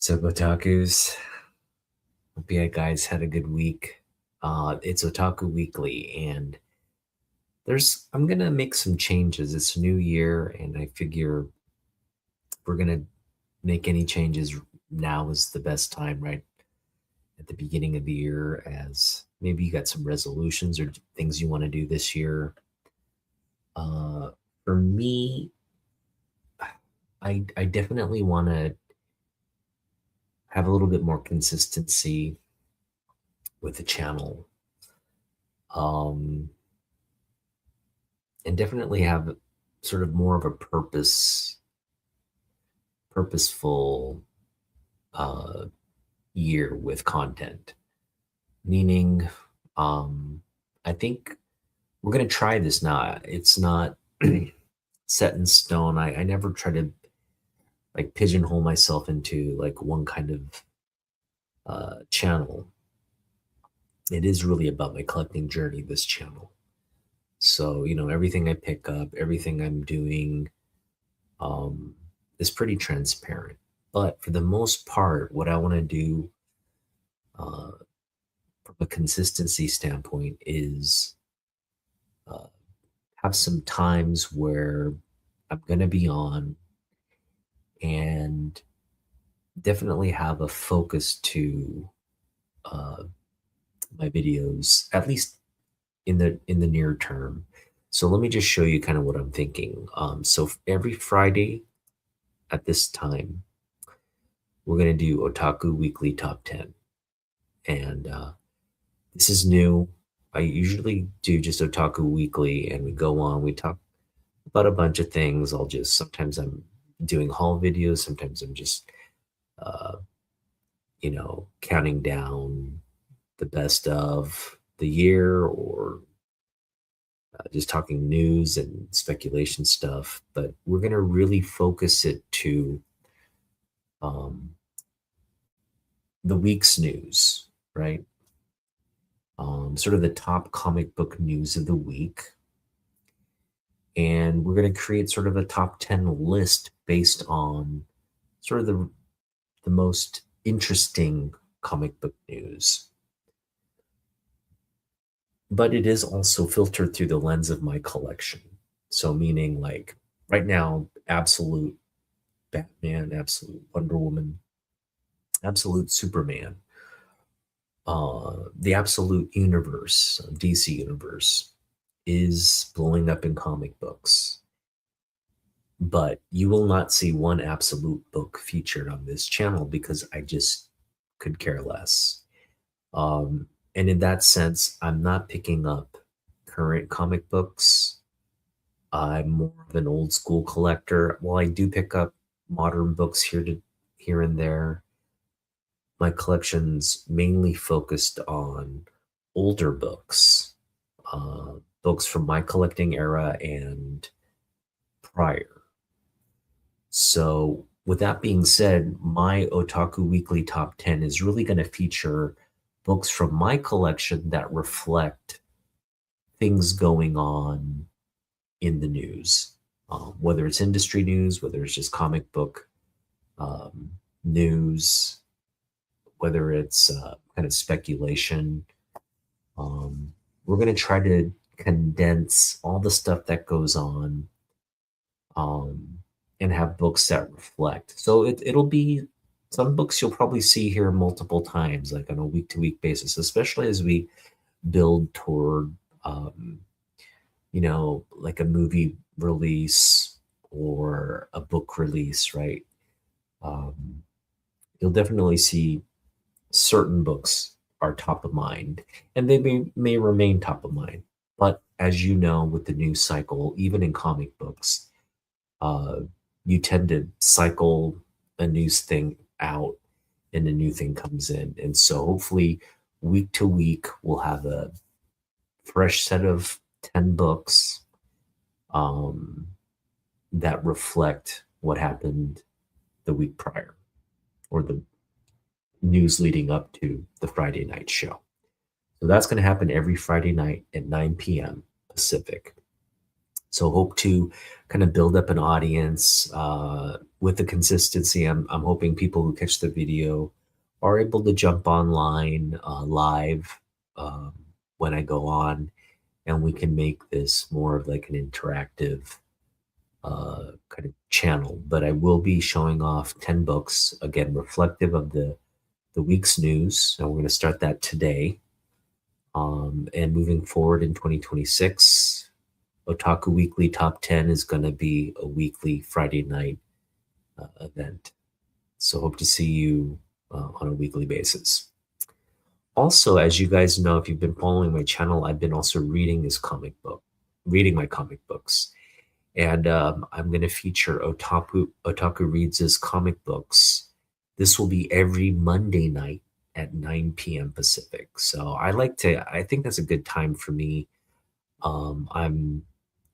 So, Otakus, hope you guys had a good week. It's Otaku Weekly, and I'm gonna make some changes. It's a new year, and I figure if we're gonna make any changes, now is the best time, right at the beginning of the year, as maybe you got some resolutions or things you want to do this year. Uh, for me, I definitely want to have a little bit more consistency with the channel. Um, and definitely have sort of more of a purposeful uh, year with content. Meaning, um, I think we're gonna try this now. It's not set in stone. I never try to like pigeonhole myself into like one kind of channel. It is really about my collecting journey. This channel. So everything I pick up, everything I'm doing, um, is pretty transparent. But for the most part, what I want to do uh, from a consistency standpoint is uh, have some times where I'm going to be on and definitely have a focus to uh, my videos, at least in the near term. So let me just show you kind of what I'm thinking. So every Friday at this time, we're going to do Otaku Weekly Top 10. And this is new. I usually do just Otaku Weekly and we go on, we talk about a bunch of things. Sometimes I'm doing haul videos, sometimes I'm just, uh, counting down the best of the year or just talking news and speculation stuff. But we're going to really focus it to um, the week's news, right? Sort of the top comic book news of the week. And we're going to create sort of a top 10 list based on sort of the most interesting comic book news. But it is also filtered through the lens of my collection. So, meaning like right now, absolute Batman, absolute Wonder Woman, absolute Superman, the absolute universe, DC universe, is blowing up in comic books. But you will not see one absolute book featured on this channel because I just could care less. And in that sense, I'm not picking up current comic books. I'm more of an old school collector. While I do pick up modern books here and there, my collection's mainly focused on older books, books from my collecting era and prior. So, with that being said, my Otaku Weekly Top 10 is really going to feature books from my collection that reflect things going on in the news, whether it's industry news, whether it's just comic book um, news, whether it's kind of speculation. We're going to try to condense all the stuff that goes on, um, and have books that reflect. So it'll be some books you'll probably see here multiple times, like on a week to week basis, especially as we build toward, um, like a movie release or a book release, right? Um, you'll definitely see certain books are top of mind and they may remain top of mind. But as you know, with the news cycle, even in comic books, uh, you tend to cycle a news thing out and a new thing comes in. And so hopefully, week to week, we'll have a fresh set of 10 books um, that reflect what happened the week prior or the news leading up to the Friday night show. So that's going to happen every Friday night at 9 p.m. Pacific. So hope to kind of build up an audience with the consistency. I'm hoping people who catch the video are able to jump online live um, when I go on, and we can make this more of like an interactive kind of channel. But I will be showing off 10 books, again, reflective of the week's news. And we're going to start that today. And moving forward in 2026, Otaku Weekly Top 10 is going to be a weekly Friday night event. So hope to see you on a weekly basis. Also, as you guys know, if you've been following my channel, I've been also reading my comic books. And I'm going to feature Otaku Reads his comic books. This will be every Monday night at 9 p.m. Pacific. So I think that's a good time for me. I'm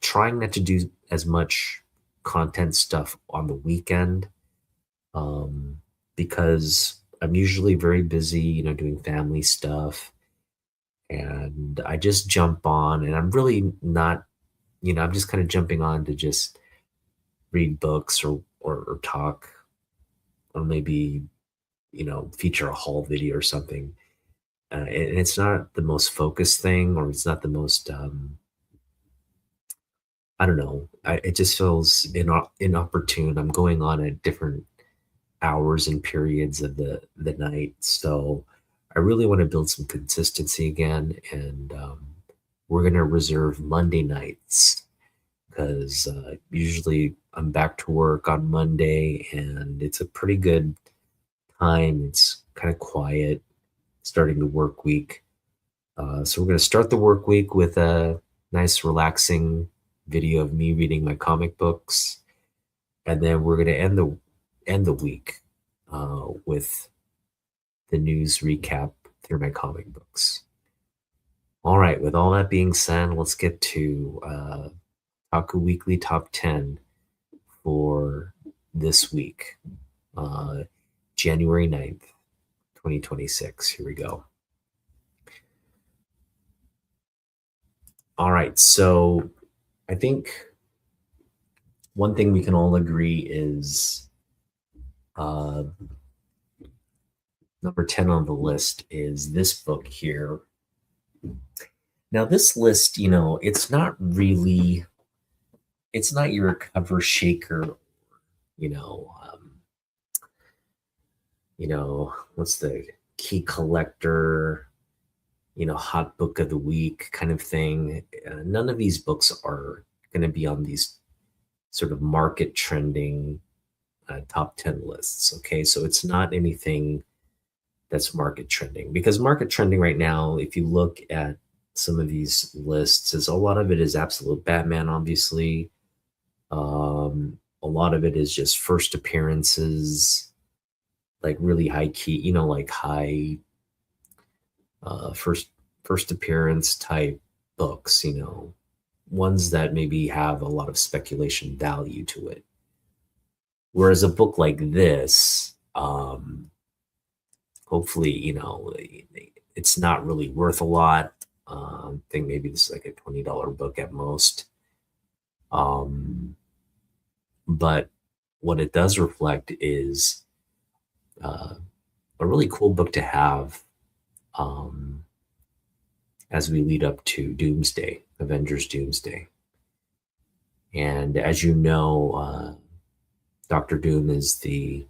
trying not to do as much content stuff on the weekend um, because I'm usually very busy, doing family stuff. And I just jump on, and I'm really not, I'm just kind of jumping on to just read books or talk or maybe feature a haul video or something. And it's not the most focused thing, or it's not the most I don't know. It just feels inopportune. I'm going on at different hours and periods of the night, so I really want to build some consistency again. And we're going to reserve Monday nights because usually I'm back to work on Monday, and it's a pretty good time. It's kind of quiet starting the work week. So we're going to start the work week with a nice, relaxing video of me reading my comic books, and then we're going to end the week with the news recap through my comic books. All right. With all that being said, let's get to Taku Weekly Top 10 for this week, January 9th, 2026. Here we go. All right. So I think one thing we can all agree is number 10 on the list is this book here. Now, this list, it's not your cover shaker, you know, um, what's the key collector, hot book of the week kind of thing. None of these books are going to be on these sort of market trending top 10 lists. Okay. So it's not anything that's market trending, because market trending right now, if you look at some of these lists, is a lot of it is absolute Batman, obviously. A lot of it is just first appearances, like really high key, like high first appearance type books, ones that maybe have a lot of speculation value to it. Whereas a book like this, hopefully, it's not really worth a lot. I think maybe this is like a $20 book at most. But what it does reflect is a really cool book to have as we lead up to Doomsday, Avengers Doomsday. And as you know, Doctor Doom is the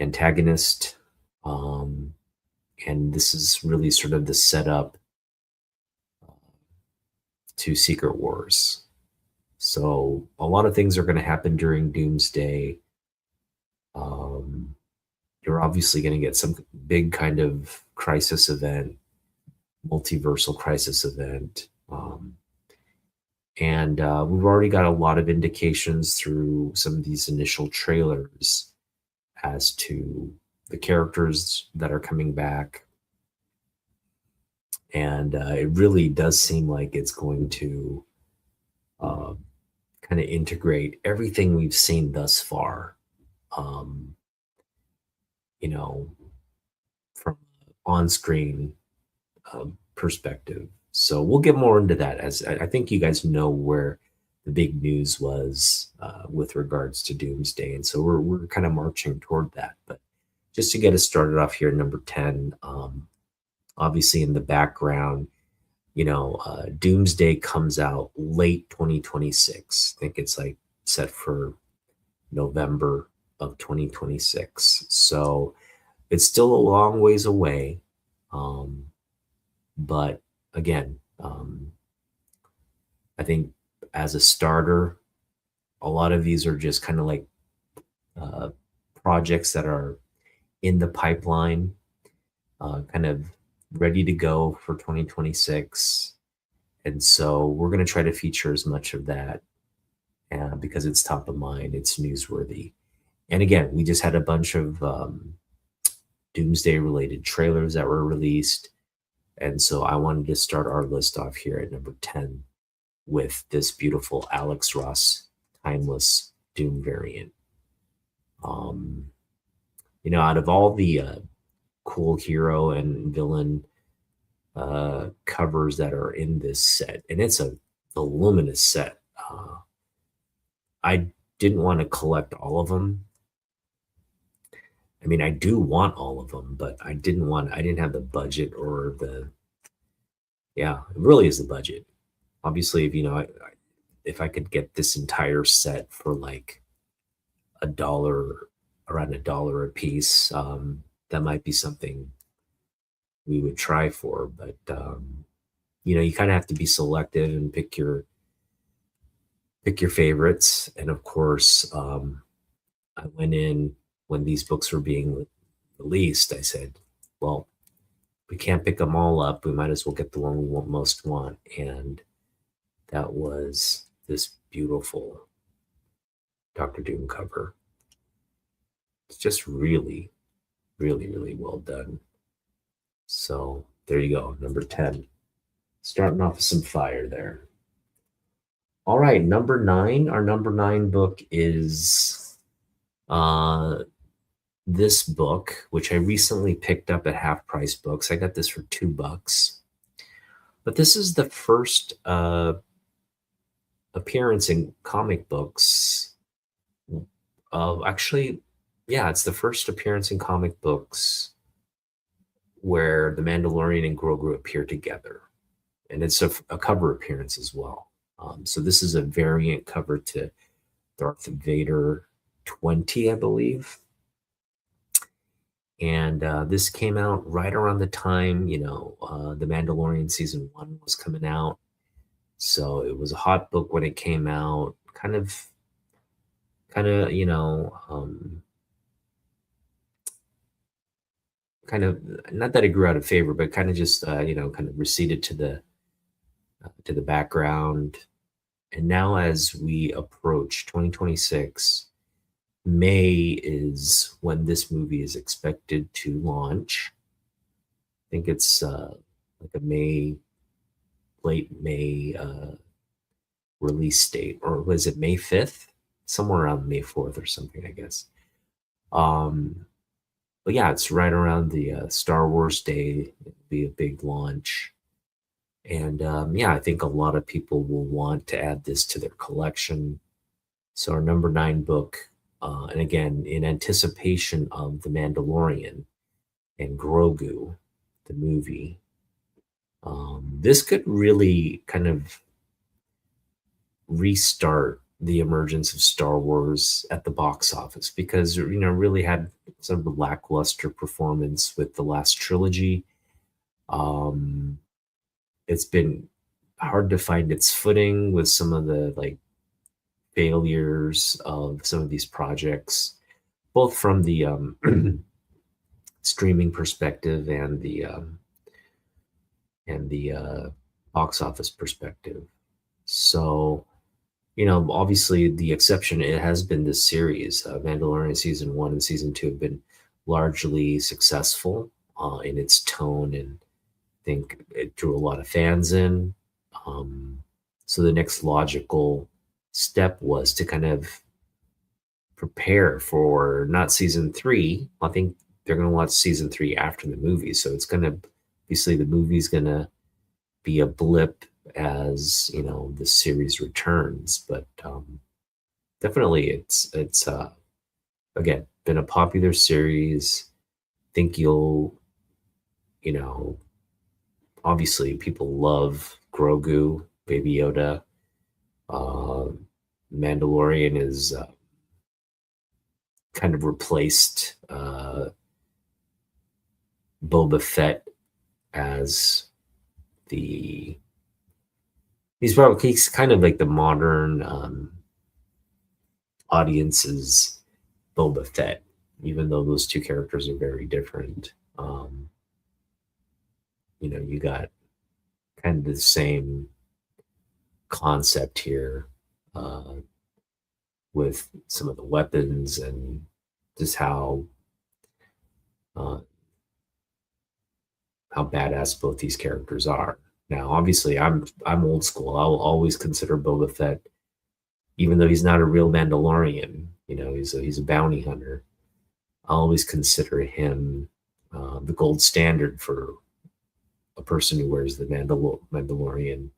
antagonist. And this is really sort of the setup to Secret Wars. So a lot of things are going to happen during Doomsday. You're obviously going to get some big kind of crisis event, multiversal crisis event. And we've already got a lot of indications through some of these initial trailers as to the characters that are coming back. And it really does seem like it's going to kind of integrate everything we've seen thus far, from on-screen perspective. So we'll get more into that, as I think you guys know where the big news was with regards to Doomsday, and so we're kind of marching toward that. But just to get us started off here, number 10, obviously in the background, Doomsday comes out late 2026. I think it's like set for November of 2026. So it's still a long ways away. But again, I think as a starter, a lot of these are just kind of like uh, projects that are in the pipeline, kind of ready to go for 2026. And so we're going to try to feature as much of that because it's top of mind, it's newsworthy. And again, we just had a bunch of Doomsday related trailers that were released. And so I wanted to start our list off here at number 10 with this beautiful Alex Ross Timeless Doom variant. Out of all the cool hero and villain covers that are in this set, and it's a voluminous set, I didn't want to collect all of them. I mean, I do want all of them, but I didn't have the budget or it really is the budget. Obviously, if I could get this entire set for like around $1 a piece, that might be something we would try for. But you kind of have to be selective and pick your favorites. And of course, I went in when these books were being released. I said, well, we can't pick them all up. We might as well get the one we most want. And that was this beautiful Doctor Doom cover. It's just really, really, really well done. So there you go, number 10. Starting off with some fire there. All right, number 9. Our number 9 book is this book, which I recently picked up at Half Price Books. I got this for $2. But this is the first appearance in comic books of it's the first appearance in comic books where the Mandalorian and Grogu appear together. And it's a cover appearance as well. So this is a variant cover to Darth Vader 20, I believe. And this came out right around the time, the Mandalorian season 1 was coming out. So it was a hot book when it came out, kind of, not that it grew out of favor, but kind of just, kind of receded to the background. And now as we approach 2026, May is when this movie is expected to launch. I think it's like a late May release date, or was it May 5th? Somewhere around May 4th or something, I guess. But yeah, it's right around the Star Wars Day. It'll be a big launch. And I think a lot of people will want to add this to their collection. So our number 9 book, and again, in anticipation of The Mandalorian and Grogu, the movie, this could really kind of restart the emergence of Star Wars at the box office, because really had sort of a lackluster performance with the last trilogy. It's been hard to find its footing with some of the failures of some of these projects, both from the streaming perspective and the box office perspective. So obviously the exception, it has been this series. Mandalorian season 1 and season 2 have been largely successful in its tone, and I think it drew a lot of fans in. So the next logical step was to kind of prepare for not season 3. I think they're going to launch season 3 after the movie. So it's going to, obviously the movie's going to be a blip as the series returns, but definitely it's again been a popular series. Think you'll you know obviously people love Grogu, Baby Yoda. uh, Mandalorian is kind of replaced Boba Fett as the he's kind of like the modern audience's Boba Fett, even though those two characters are very different. You got kind of the same concept here uh, with some of the weapons and just uh, how badass both these characters are. Now, obviously, I'm old school. I'll always consider Boba Fett, even though he's not a real Mandalorian. He's a bounty hunter. I always consider him the gold standard for a person who wears the Mandalorian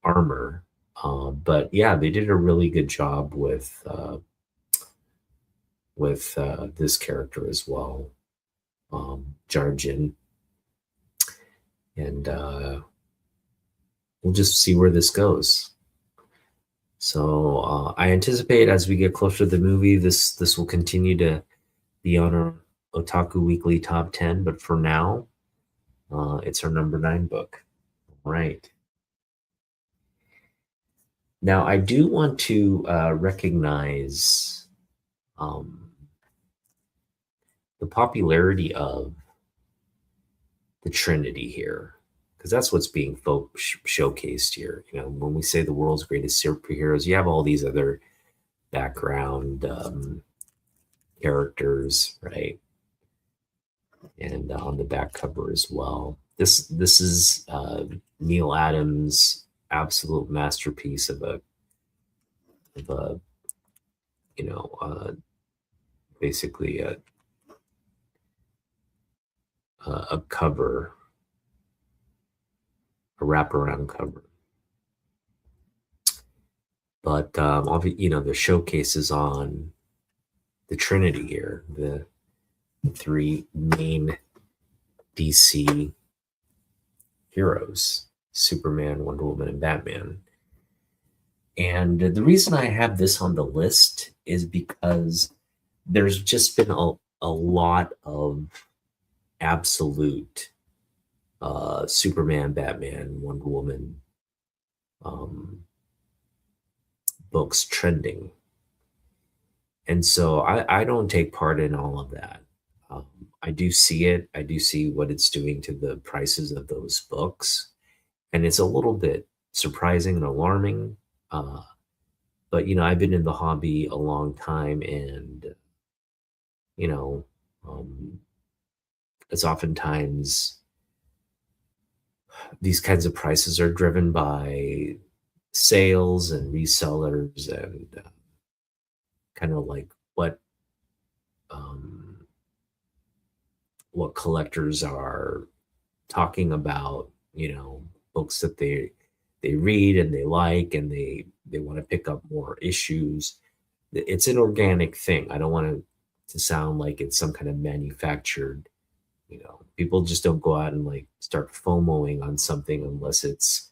armor. But yeah, they did a really good job with this character as well, Jar Jinn, and we'll just see where this goes. So I anticipate as we get closer to the movie, this will continue to be on our Otaku Weekly Top 10. But for now, it's our number 9 book. All right. Now, I do want to recognize the popularity of the Trinity here, because that's what's being showcased here. When we say the world's greatest superheroes, you have all these other background characters, right? And on the back cover as well. This is Neil Adams' absolute masterpiece of a basically a cover, a wraparound cover. But the showcases on the Trinity here, the 3 main DC heroes: Superman, Wonder Woman, and Batman. And the reason I have this on the list is because there's just been a lot of absolute Superman, Batman, Wonder Woman books trending. And so I don't take part in all of that. I do see it. I do see what it's doing to the prices of those books. And it's a little bit surprising and alarming. But, I've been in the hobby a long time, and, it's oftentimes these kinds of prices are driven by sales and resellers and kind of like what collectors are talking about, books that they read and they like, and they want to pick up more issues. It's an organic thing. I don't want to sound like it's some kind of manufactured, people just don't go out and like start FOMOing on something unless it's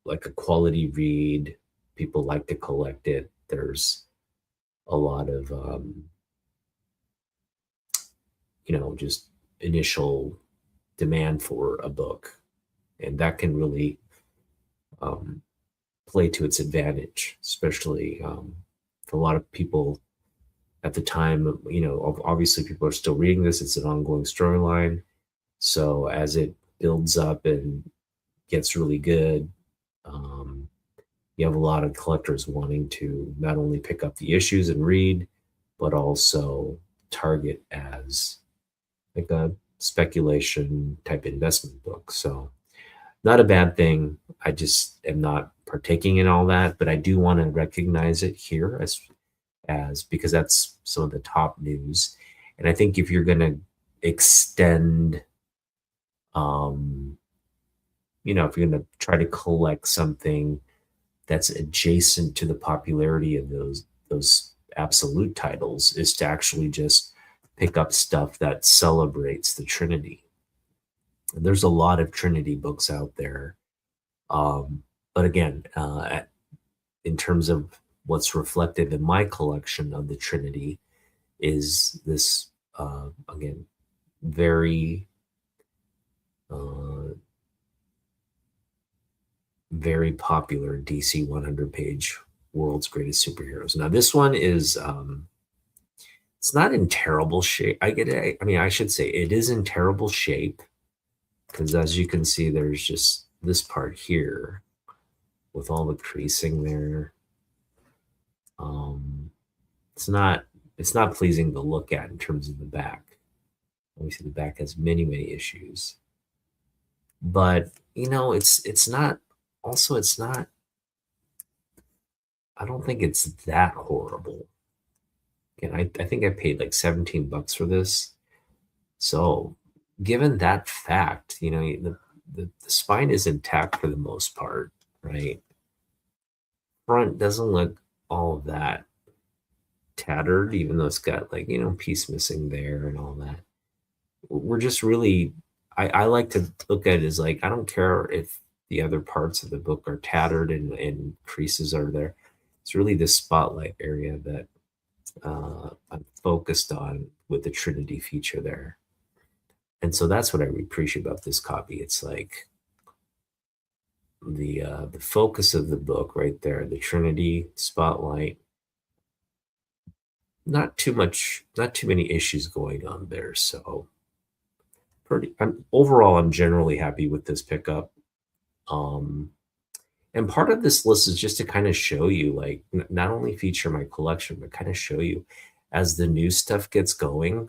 like a quality read. People like to collect it. There's a lot of just initial demand for a book, and that can really play to its advantage, especially for a lot of people at the time. Obviously people are still reading this. It's an ongoing storyline, so as it builds up and gets really good, you have a lot of collectors wanting to not only pick up the issues and read, but also target as like a speculation type investment book. So not a bad thing. I just am not partaking in all that, but I do want to recognize it here as because that's some of the top news. And I think if you're going to extend Um, if you're going to try to collect something that's adjacent to the popularity of those absolute titles, is to actually just pick up stuff that celebrates the Trinity. There's a lot of Trinity books out there, but again, in terms of what's reflected in my collection of the Trinity, is this again very uh, very popular DC 100 page World's Greatest Superheroes. Now this one is it's not in terrible shape. I mean, I should say it is in terrible shape, because as you can see, there's just this part here with all the creasing there. Um, it's not pleasing to look at in terms of the back. Obviously, the back has many issues, but it's not. Also, it's not. I don't think it's that horrible. And I think I paid like $17 for this. So, given that fact, the spine is intact for the most part, right? Front doesn't look all that tattered, even though it's got like, piece missing there and all that. We're just really, I like to look at it as like, I don't care if the other parts of the book are tattered and creases are there. It's really this spotlight area that I'm focused on with the Trinity feature there. And so that's what I appreciate about this copy. It's like the focus of the book right there, the Trinity spotlight. Not too many issues going on there. So overall, I'm generally happy with this pickup. Um, and part of this list is just to kind of show you, like, not only feature my collection, but kind of show you as the new stuff gets going.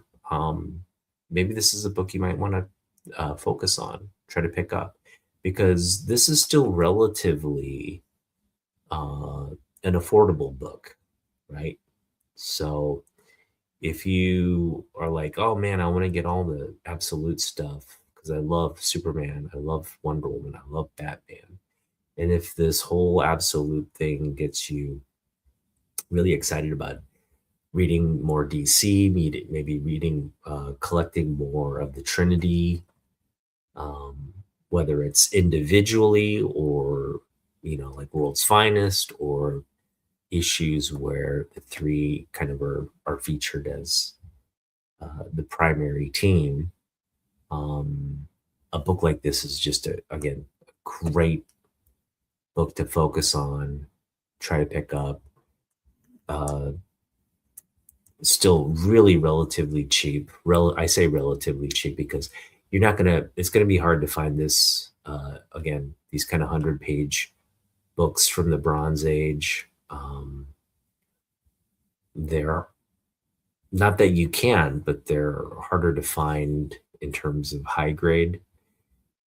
Maybe this is a book you might want to focus on, try to pick up, because this is still relatively an affordable book, right? So if you are like, oh man, I want to get all the absolute stuff because I love Superman, I love Wonder Woman, I love Batman. And if this whole absolute thing gets you really excited about reading more DC, maybe reading, collecting more of the Trinity, um, whether it's individually or, like World's Finest, or issues where the three kind of are featured as the primary team. A book like this is just again, a great book to focus on, try to pick up. Still really relatively cheap. I say relatively cheap because it's gonna be hard to find this, again, these kind of 100-page books from the Bronze Age. They're not that you can, but they're harder to find in terms of high grade.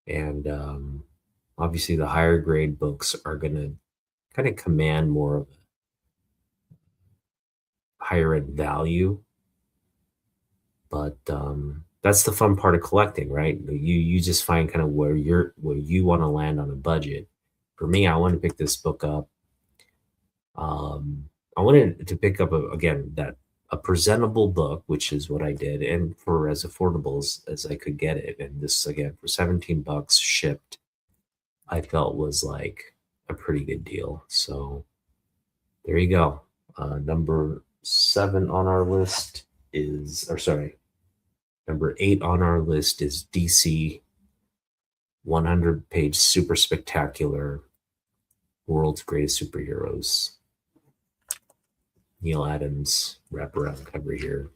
And obviously, the higher grade books are going to kind of command more of a higher end value. But that's the fun part of collecting, right? You just find kind of where you want to land on a budget. For me, I want to pick this book up. I wanted to pick up a presentable book, which is what I did, and for as affordable as I could get it. And this, again, for $17 shipped, I felt was like a pretty good deal. So there you go. Number 7 on our list number 8 on our list is DC 100-page super spectacular World's Greatest Superheroes. Neil Adams wraparound cover here.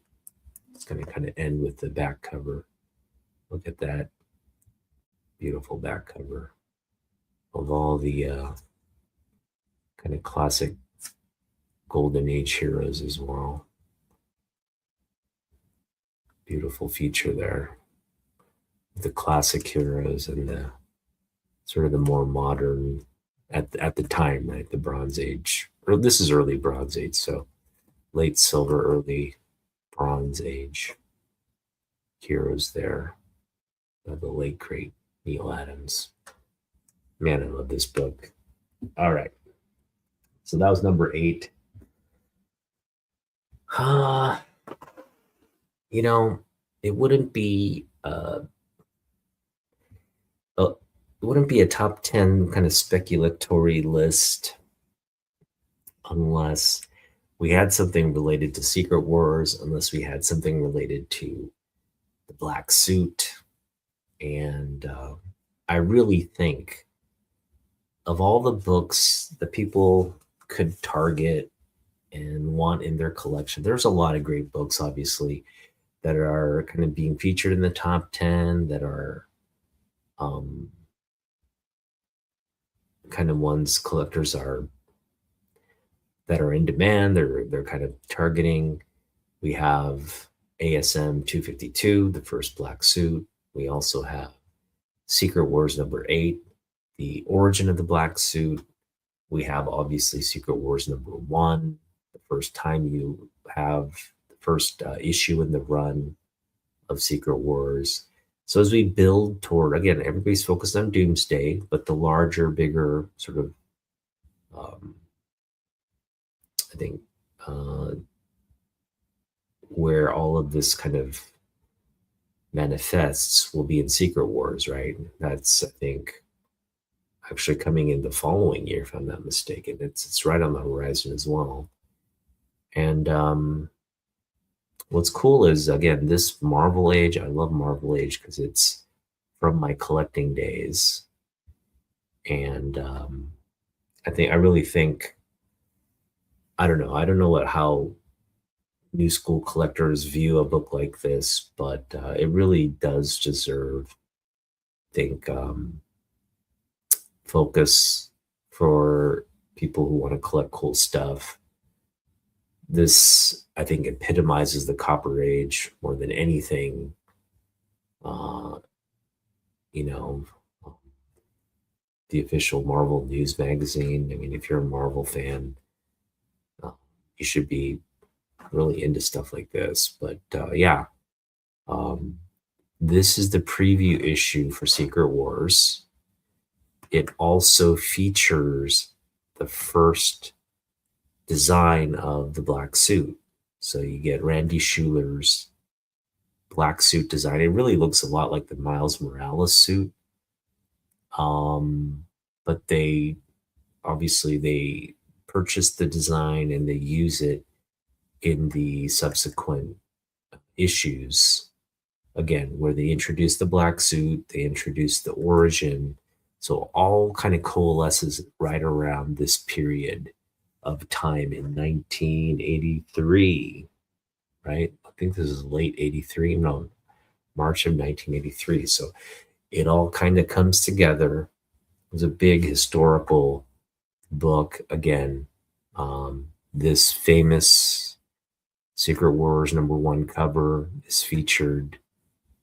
It's going to kind of end with the back cover. Look at that beautiful back cover of all the kind of classic Golden Age heroes as well. Beautiful feature there. The classic heroes and the sort of the more modern at the time, right? The Bronze Age. This is early Bronze Age, so late Silver, early Bronze Age heroes there. The late great Neil Adams. Man, I love this book. All right, so that was number 8. Uh, you know, it wouldn't be it wouldn't be a top 10 kind of speculatory list unless we had something related to Secret Wars, unless we had something related to the Black Suit. And I really think of all the books that people could target and want in their collection, there's a lot of great books, obviously, that are kind of being featured in the top 10 that are um, kind of ones collectors are that are in demand. They're kind of targeting. We have ASM 252, the first Black Suit. We also have Secret Wars number 8, the origin of the Black Suit. We have obviously Secret Wars number 1, the first time you have the first issue in the run of Secret Wars. So as we build toward, again, everybody's focused on Doomsday, but the larger, bigger sort of, I think, where all of this kind of manifests will be in Secret Wars, right? That's, I think, actually coming in the following year, if I'm not mistaken. It's right on the horizon as well. And what's cool is, again, this Marvel Age. I love Marvel Age because it's from my collecting days, and I really think, I don't know how new school collectors view a book like this, but it really does deserve, I think, focus for people who want to collect cool stuff. This, I think, epitomizes the Copper Age more than anything. Uh, you know, the official Marvel news magazine. I mean, if you're a Marvel fan, you should be really into stuff like this. But yeah, this is the preview issue for Secret Wars. It also features the first design of the Black Suit. So you get Randy Schuler's Black Suit design. It really looks a lot like the Miles Morales suit. But they purchase the design and they use it in the subsequent issues. Again, where they introduce the Black Suit, they introduce the origin. So all kind of coalesces right around this period of time in 1983, right? I think this is late 83, no, March of 1983. So it all kind of comes together. It was a big historical book. Again, this famous Secret Wars #1 cover is featured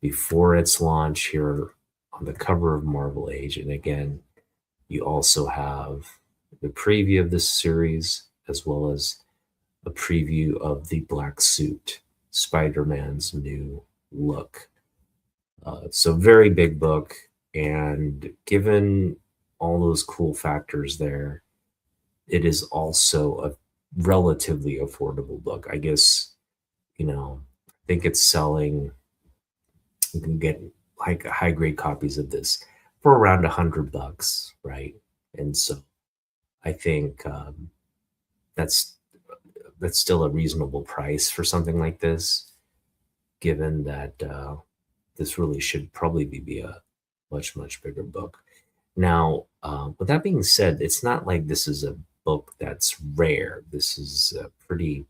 before its launch here on the cover of Marvel Age. And again, you also have the preview of this series as well as a preview of the Black Suit, Spider-Man's new look. So very big book. And given all those cool factors there, it is also a relatively affordable book. I guess, I think it's selling, you can get like high grade copies of this for around $100, right? And so I think that's still a reasonable price for something like this, given that this really should probably be a much bigger book. Now, with that being said, it's not like this is a book that's rare. This is a pretty,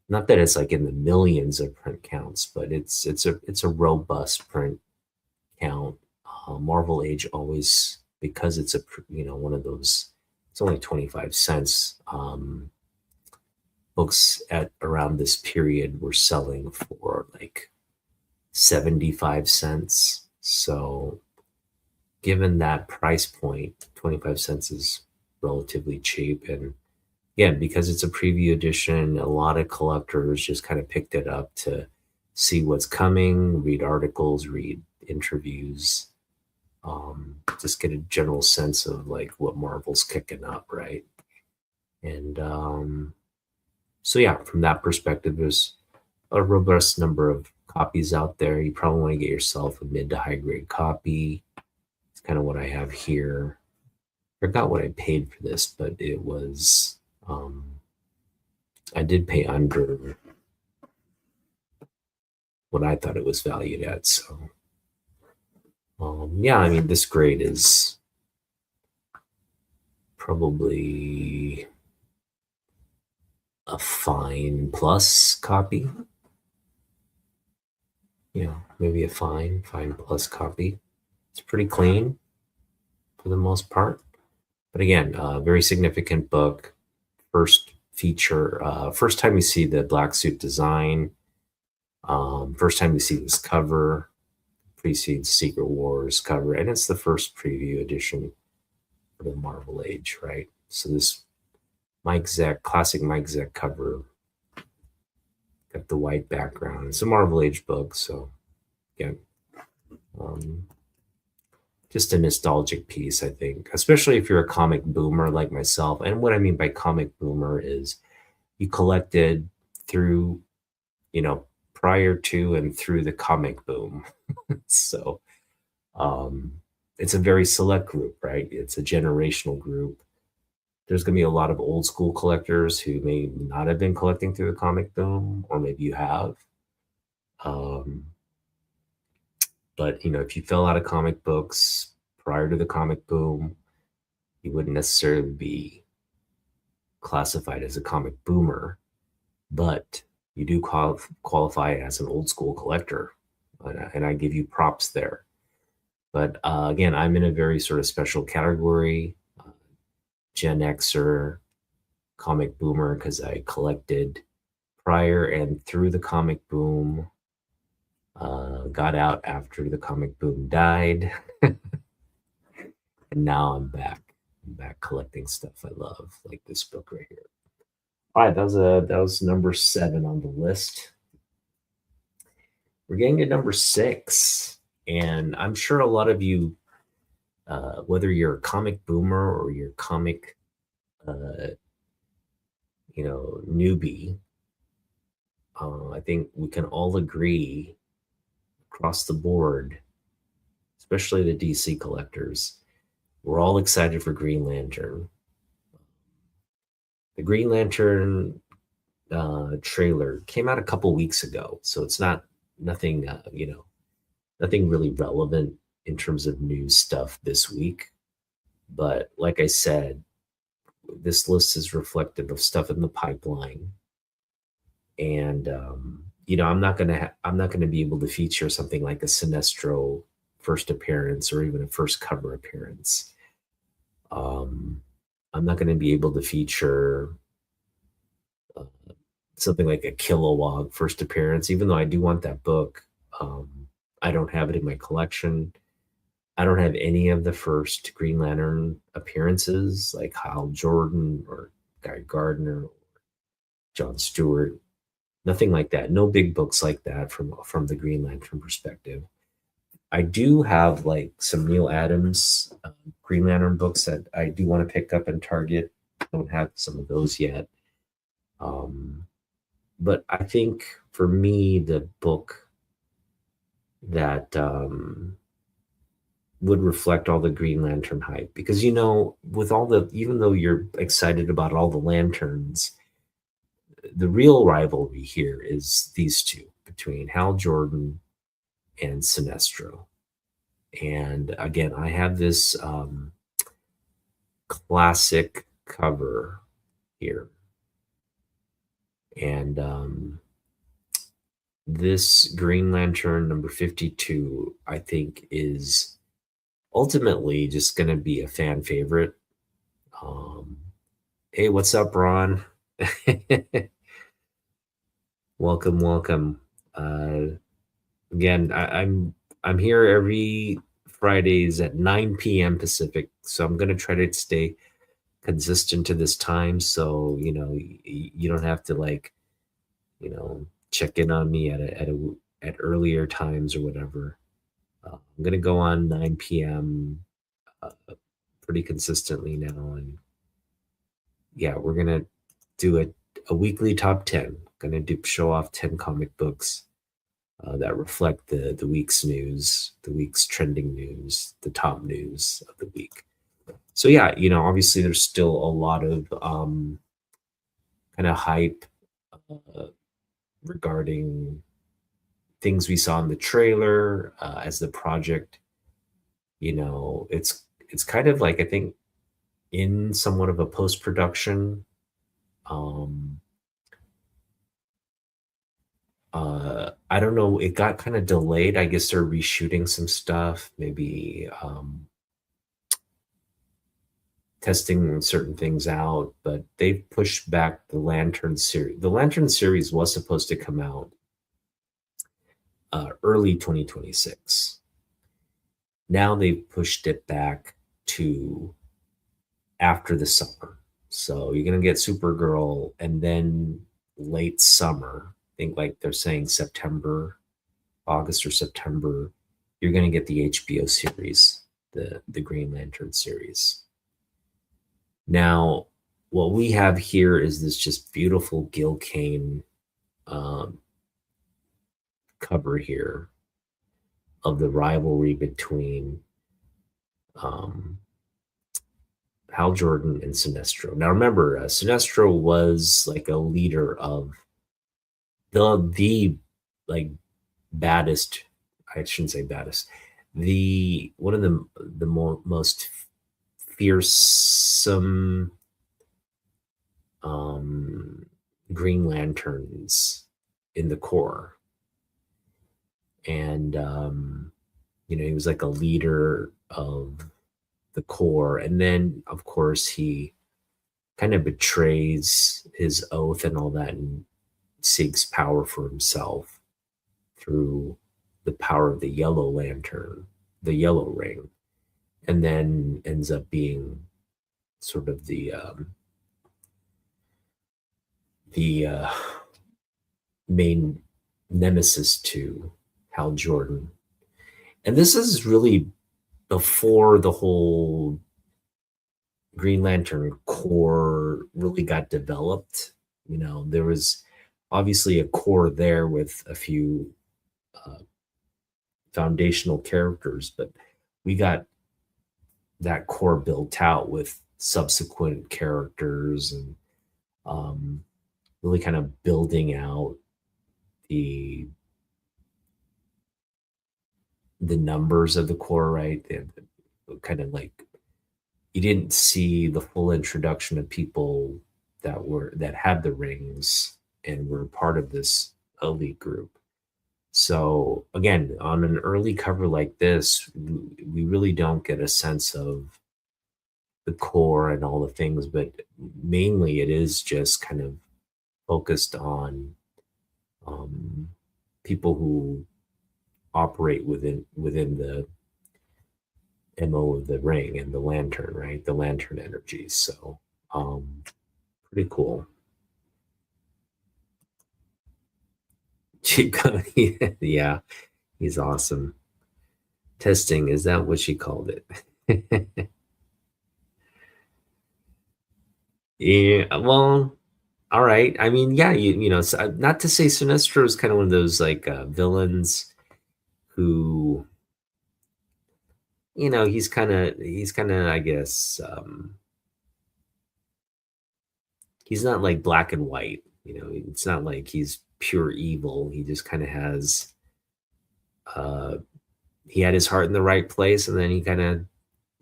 not that it's like in the millions of print counts, but it's a robust print count. Marvel Age always, because it's one of those, it's only 25 cents. Books at around this period were selling for like 75 cents. So given that price point, 25 cents is relatively cheap. And again, because it's a preview edition, a lot of collectors just kind of picked it up to see what's coming, read articles, read interviews, just get a general sense of like what Marvel's kicking up, right? And so yeah, from that perspective, there's a robust number of copies out there. You probably want to get yourself a mid to high grade copy. It's kind of what I have here. I forgot what I paid for this, but it was I did pay under what I thought it was valued at. So yeah, I mean this grade is probably a fine plus copy. Yeah, maybe a fine plus copy. It's pretty clean for the most part. But again, very significant book. First feature, first time you see the black suit design. First time you see this cover, precedes Secret Wars cover, and it's the first preview edition for the Marvel Age, right? So this Mike Zeck, classic Mike Zeck cover, got the white background. It's a Marvel Age book, so again, just a nostalgic piece, I think, especially if you're a comic boomer like myself. And what I mean by comic boomer is you collected through, prior to and through the comic boom. So it's a very select group, right? It's a generational group. There's going to be a lot of old school collectors who may not have been collecting through the comic boom, or maybe you have. But if you fell out of comic books prior to the comic boom, you wouldn't necessarily be classified as a comic boomer, but you do qualify as an old school collector, and I give you props there. But again, I'm in a very sort of special category, Gen Xer, comic boomer, because I collected prior and through the comic boom, got out after the comic boom died, and now I'm back. I'm back collecting stuff I love, like this book right here. All right, that was number 7 on the list. We're getting to number 6, and I'm sure a lot of you, whether you're a comic boomer or you're a comic, newbie, I think we can all agree across the board, especially the DC collectors, we're all excited for Green Lantern. The Green Lantern trailer came out a couple weeks ago, so it's nothing really relevant in terms of news stuff this week. But like I said, this list is reflective of stuff in the pipeline, and I'm not gonna be able to feature something like a Sinestro first appearance or even a first cover appearance. I'm not going to be able to feature something like a Kilowog first appearance, even though I do want that book. I don't have it in my collection. I don't have any of the first Green Lantern appearances, like Hal Jordan or Guy Gardner or John Stewart. Nothing like that. No big books like that from the Green Lantern perspective. I do have like some Neil Adams Green Lantern books that I do want to pick up and Target. I don't have some of those yet. But I think for me, the book that would reflect all the Green Lantern hype, because even though you're excited about all the lanterns, the real rivalry here is these two, between Hal Jordan and Sinestro. And again, I have this classic cover here. And this Green Lantern number 52, I think, is ultimately just going to be a fan favorite. Hey, what's up, Ron? Welcome. Again, I'm here every Fridays at 9 p.m. Pacific, so I'm gonna try to stay consistent to this time. So you don't have to check in on me at earlier times or whatever. I'm gonna go on 9 p.m. Uh, pretty consistently now, and yeah, we're gonna do a weekly top 10. Gonna do show off 10 comic books that reflect the week's news, the week's trending news, the top news of the week. So yeah, obviously there's still a lot of kind of hype uh, regarding things we saw in the trailer as the project. It's kind of like, I think, in somewhat of a post production. Um, I don't know. It got kind of delayed. I guess they're reshooting some stuff, maybe testing certain things out, but they've pushed back the Lantern series. The Lantern series was supposed to come out early 2026. Now they've pushed it back to after the summer. So you're going to get Supergirl, and then late summer, I think like they're saying September, August or September, you're going to get the HBO series, the Green Lantern series. Now, what we have here is this just beautiful Gil Kane um, cover here of the rivalry between um, Hal Jordan and Sinestro. Now, remember, Sinestro was like a leader of the like baddest. I shouldn't say baddest. The one of the most fearsome um, Green Lanterns in the Corps, and he was like a leader of the Corps, and then of course he kind of betrays his oath and all that, and seeks power for himself through the power of the Yellow Lantern, the Yellow Ring, and then ends up being sort of the main nemesis to Hal Jordan. And this is really before the whole Green Lantern Corps really got developed. There was obviously a core there with a few uh, foundational characters, but we got that core built out with subsequent characters, and really kind of building out the the numbers of the core, right? Kind of like, you didn't see the full introduction of people that had the rings and were part of this elite group. So again, on an early cover like this, we really don't get a sense of the core and all the things, but mainly it is just kind of focused on um, people who operate within the MO of the ring and the lantern, right? The lantern energies. So pretty cool. Chico, yeah, he's awesome. Testing, is that what she called it? Yeah, well, all right. I mean, yeah, not to say Sinestro is kind of one of those like villains who, he's kind of, I guess, he's not like black and white. It's not like he's pure evil. He just kind of has, uh, he had his heart in the right place, and then he kind of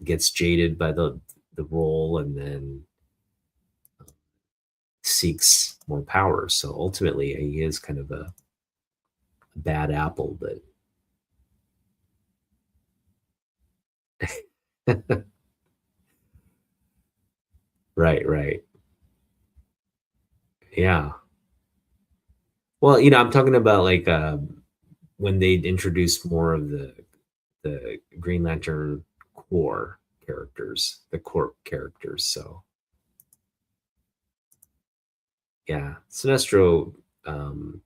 gets jaded by the role, and then seeks more power. So ultimately, he is kind of a bad apple, but right, right, yeah. Well, I'm talking about like when they introduced more of the Green Lantern core characters, the core characters. So yeah, Sinestro, um,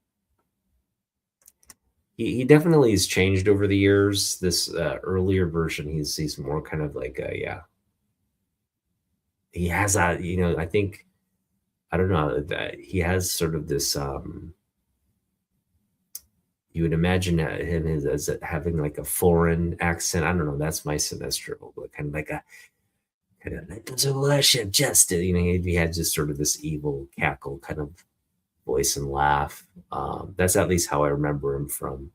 he definitely has changed over the years. This earlier version, he's more kind of like a, yeah. He has a, I think, I don't know, that he has sort of this. You would imagine him as having like a foreign accent. I don't know. That's my Sinestro, but kind of like a kind of like there's a worship justice. He had just sort of this evil cackle kind of voice and laugh. That's at least how I remember him from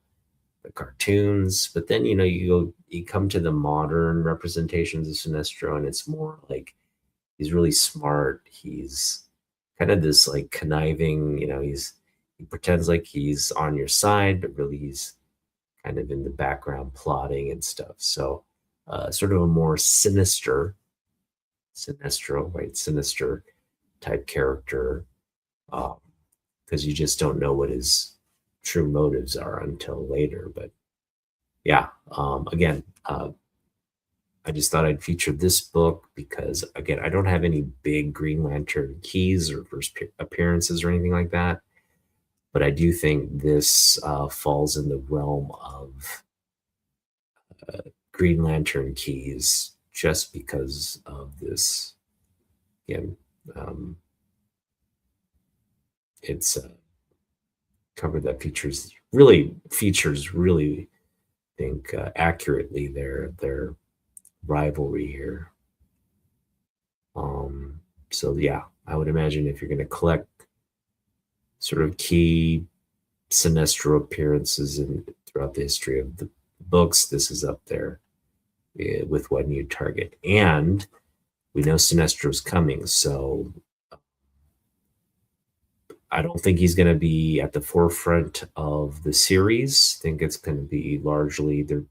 the cartoons. But then you come to the modern representations of Sinestro, and it's more like he's really smart. He's kind of this like conniving. He pretends like he's on your side, but really he's kind of in the background plotting and stuff. So sort of a more sinestro, right? Sinister type character, because you just don't know what his true motives are until later. But yeah, again, I just thought I'd feature this book because, again, I don't have any big Green Lantern keys or first appearances or anything like that. But I do think this falls in the realm of Green Lantern keys just because of this. Again, it's a cover that really think accurately their rivalry here. So yeah, I would imagine if you're going to collect sort of key Sinestro appearances throughout the history of the books, this is up there with what you target. And we know Sinestro's coming, so I don't think he's going to be at the forefront of the series. I think it's going to be largely they're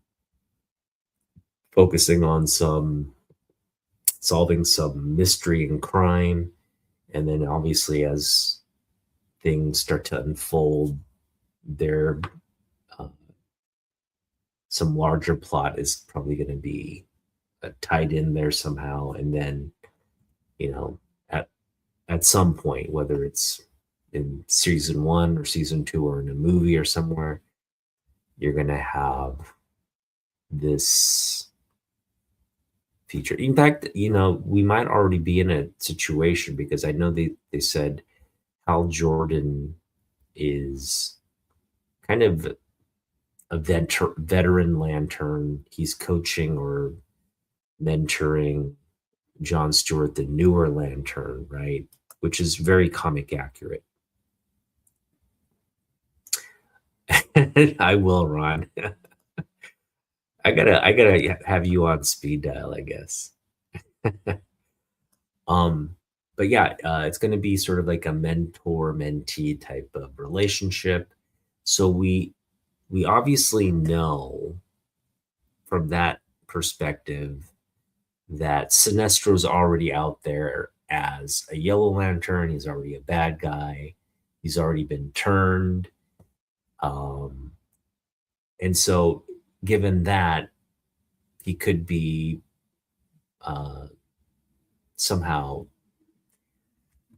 focusing on solving some mystery and crime, and then obviously as things start to unfold, there some larger plot is probably going to be tied in there somehow, and then at some point, whether it's in season 1 or season 2 or in a movie or somewhere, you're going to have this feature. In fact, we might already be in a situation because I know they said Hal Jordan is kind of a veteran Lantern. He's coaching or mentoring John Stewart, the newer Lantern, right? Which is very comic accurate. I will, Ron. I gotta have you on speed dial, I guess. But yeah, it's going to be sort of like a mentor mentee type of relationship. So we obviously know from that perspective that Sinestro's already out there as a Yellow Lantern. He's already a bad guy. He's already been turned. And so, given that, he could be somehow,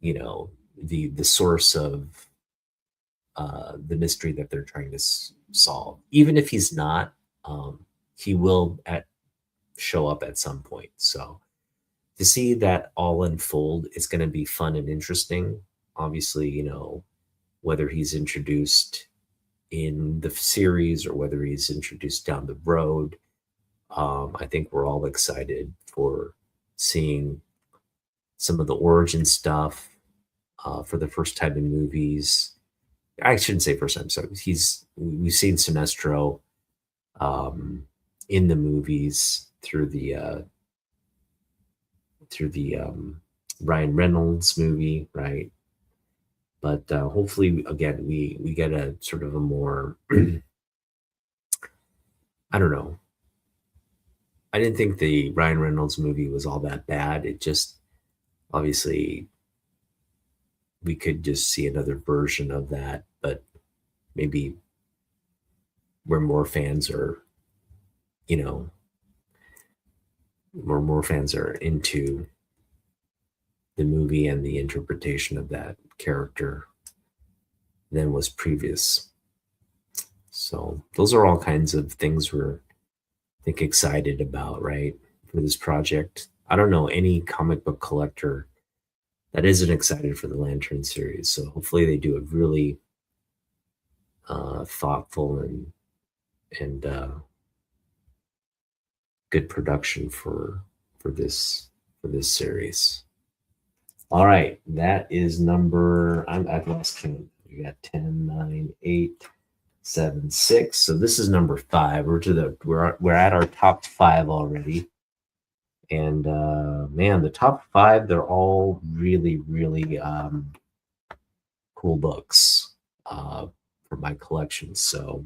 the source of the mystery that they're trying to solve. Even if he's not, he will show up at some point. So to see that all unfold, it's going to be fun and interesting. Obviously, whether he's introduced in the series or whether he's introduced down the road, I think we're all excited for seeing some of the origin stuff for the first time in movies. I shouldn't say first time. So we've seen Sinestro in the movies through the Ryan Reynolds movie, right? But hopefully, again, we get a sort of a more I don't know. I didn't think the Ryan Reynolds movie was all that bad. It just obviously we could just see another version of that, but maybe where more fans are, where more fans are into the movie and the interpretation of that character than was previous. So those are all kinds of things we're, I think, excited about, right, for this project. I don't know any comic book collector that isn't excited for the Lantern series. So hopefully they do a really thoughtful and good production for this series. All right, that is number. I've lost count. We got 10, 9, 8, 7, 6. So this is number 5. We're at our top 5 already. And man, the top 5, they're all really, really cool books for my collection. So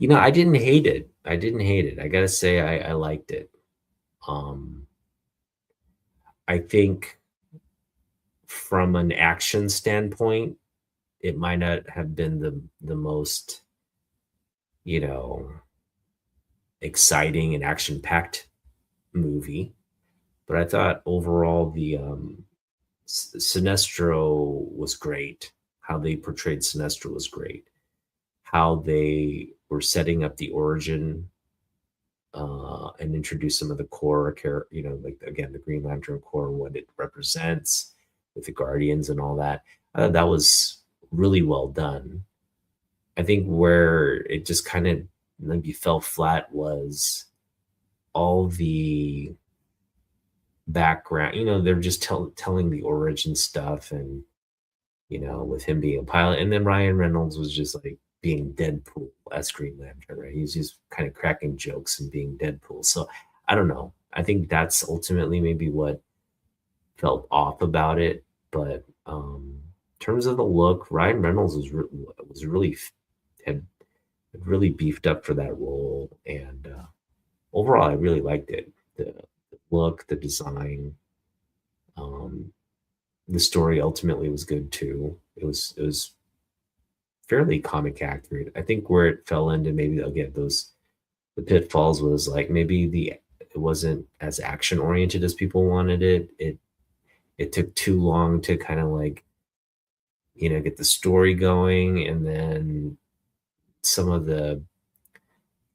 I didn't hate it. I didn't hate it. I gotta say, I liked it. Um, I think from an action standpoint, it might not have been the most, you know, exciting and action packed movie, but I thought overall the Sinestro was great. How they portrayed Sinestro was great. How they were setting up the origin and introduce some of the core character, like again the Green Lantern Corps, what it represents with the Guardians and all that. That was really well done. I think where it just kind of maybe fell flat was all the background. They're just telling the origin stuff, and with him being a pilot, and then Ryan Reynolds was just like being Deadpool as Green Lantern, right? He's just kind of cracking jokes and being Deadpool. So I don't know. I think that's ultimately maybe what felt off about it. But in terms of the look, Ryan Reynolds was really had really beefed up for that role, and overall, I really liked it. The look, the design, um, the story ultimately was good too. It was fairly comic accurate. I think where it fell into maybe again the pitfalls was like maybe it wasn't as action oriented as people wanted it. It took too long to kind of like get the story going, and then some of the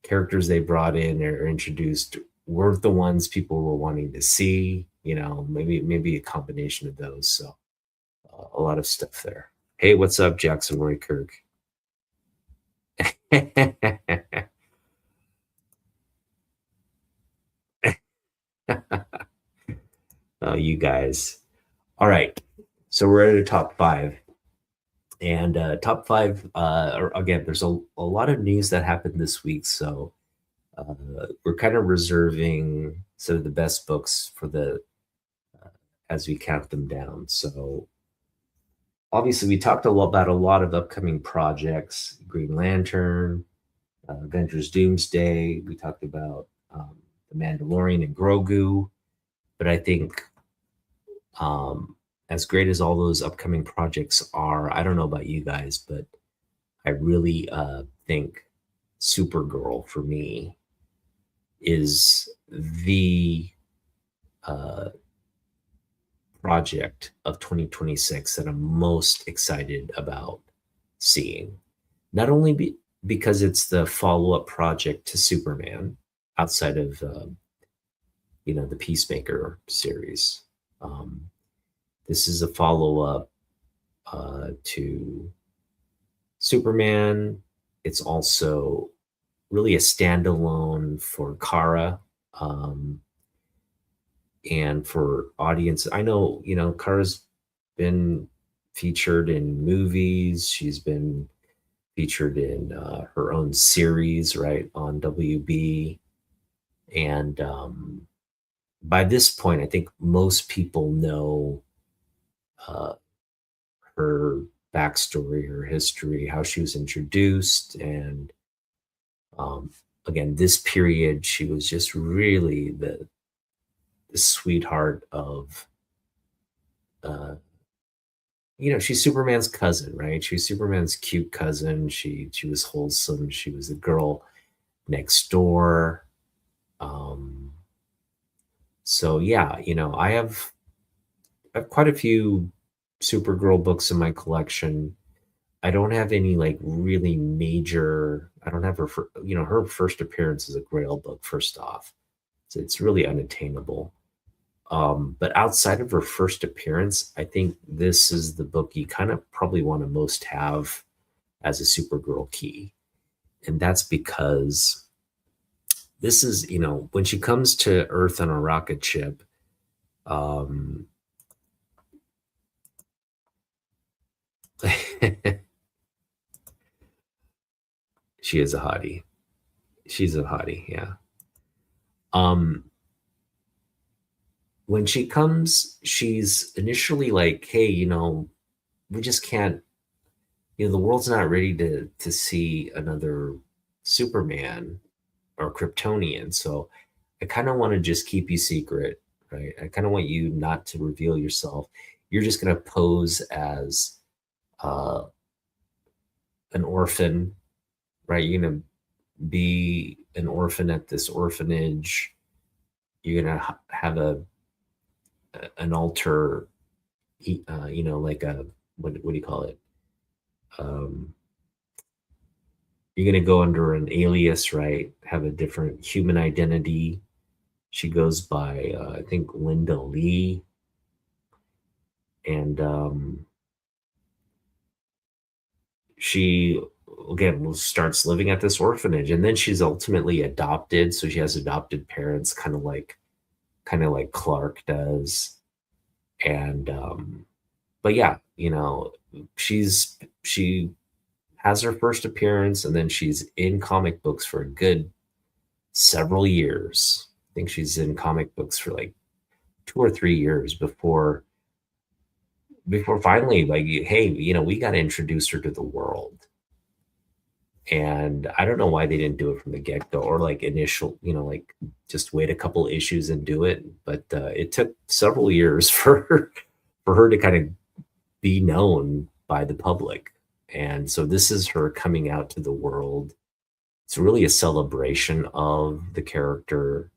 characters they brought in or introduced weren't the ones people were wanting to see. Maybe a combination of those. So a lot of stuff there. Hey, what's up, Jackson Roy Kirk? Oh, you guys. All right. So we're at a top 5. And top 5, again, there's a lot of news that happened this week. So we're kind of reserving some of the best books for as we count them down. So obviously, we talked about a lot of upcoming projects: Green Lantern, Avengers Doomsday. We talked about The Mandalorian and Grogu. But I think as great as all those upcoming projects are, I don't know about you guys, but I really think Supergirl for me is the uh, project of 2026 that I'm most excited about seeing. Not only because it's the follow-up project to Superman outside of the Peacemaker series. This is a follow-up to Superman. It's also really a standalone for Kara. And for audience, I know, Kara's been featured in movies. She's been featured in her own series, right, on WB. And by this point, I think most people know her backstory, her history, how she was introduced. And again, this period, she was just really the sweetheart of she's Superman's cousin, right? She's Superman's cute cousin. She was wholesome. She was the girl next door. So yeah, I have quite a few Supergirl books in my collection. I don't have any like really major. I don't have her. Her first appearance is a Grail book. First off, so it's really unattainable. But outside of her first appearance, I think this is the book you kind of probably want to most have as a Supergirl key, and that's because this is when she comes to Earth on a rocket ship. Um, she is a hottie. She's a hottie, yeah. Um, when she comes, she's initially like, "Hey, we just can't. The world's not ready to see another Superman or Kryptonian. So I kind of want to just keep you secret, right? I kind of want you not to reveal yourself. You're just gonna pose as uh, an orphan, right? You're gonna be an orphan at this orphanage. You're gonna have an alter, like a what do you call it? Um, you're gonna go under an alias, right? Have a different human identity. She goes by I think Linda Lee, and she again starts living at this orphanage, and then she's ultimately adopted. So she has adopted parents, kind of like Clark does, and but yeah, she has her first appearance, and then she's in comic books for a good several years. I think she's in comic books for like 2 or 3 years before finally, like, hey, we got to introduce her to the world. And I don't know why they didn't do it from the get-go, or like initial, like just wait a couple issues and do it. But it took several years for her to kind of be known by the public. And so this is her coming out to the world. It's really a celebration of the character.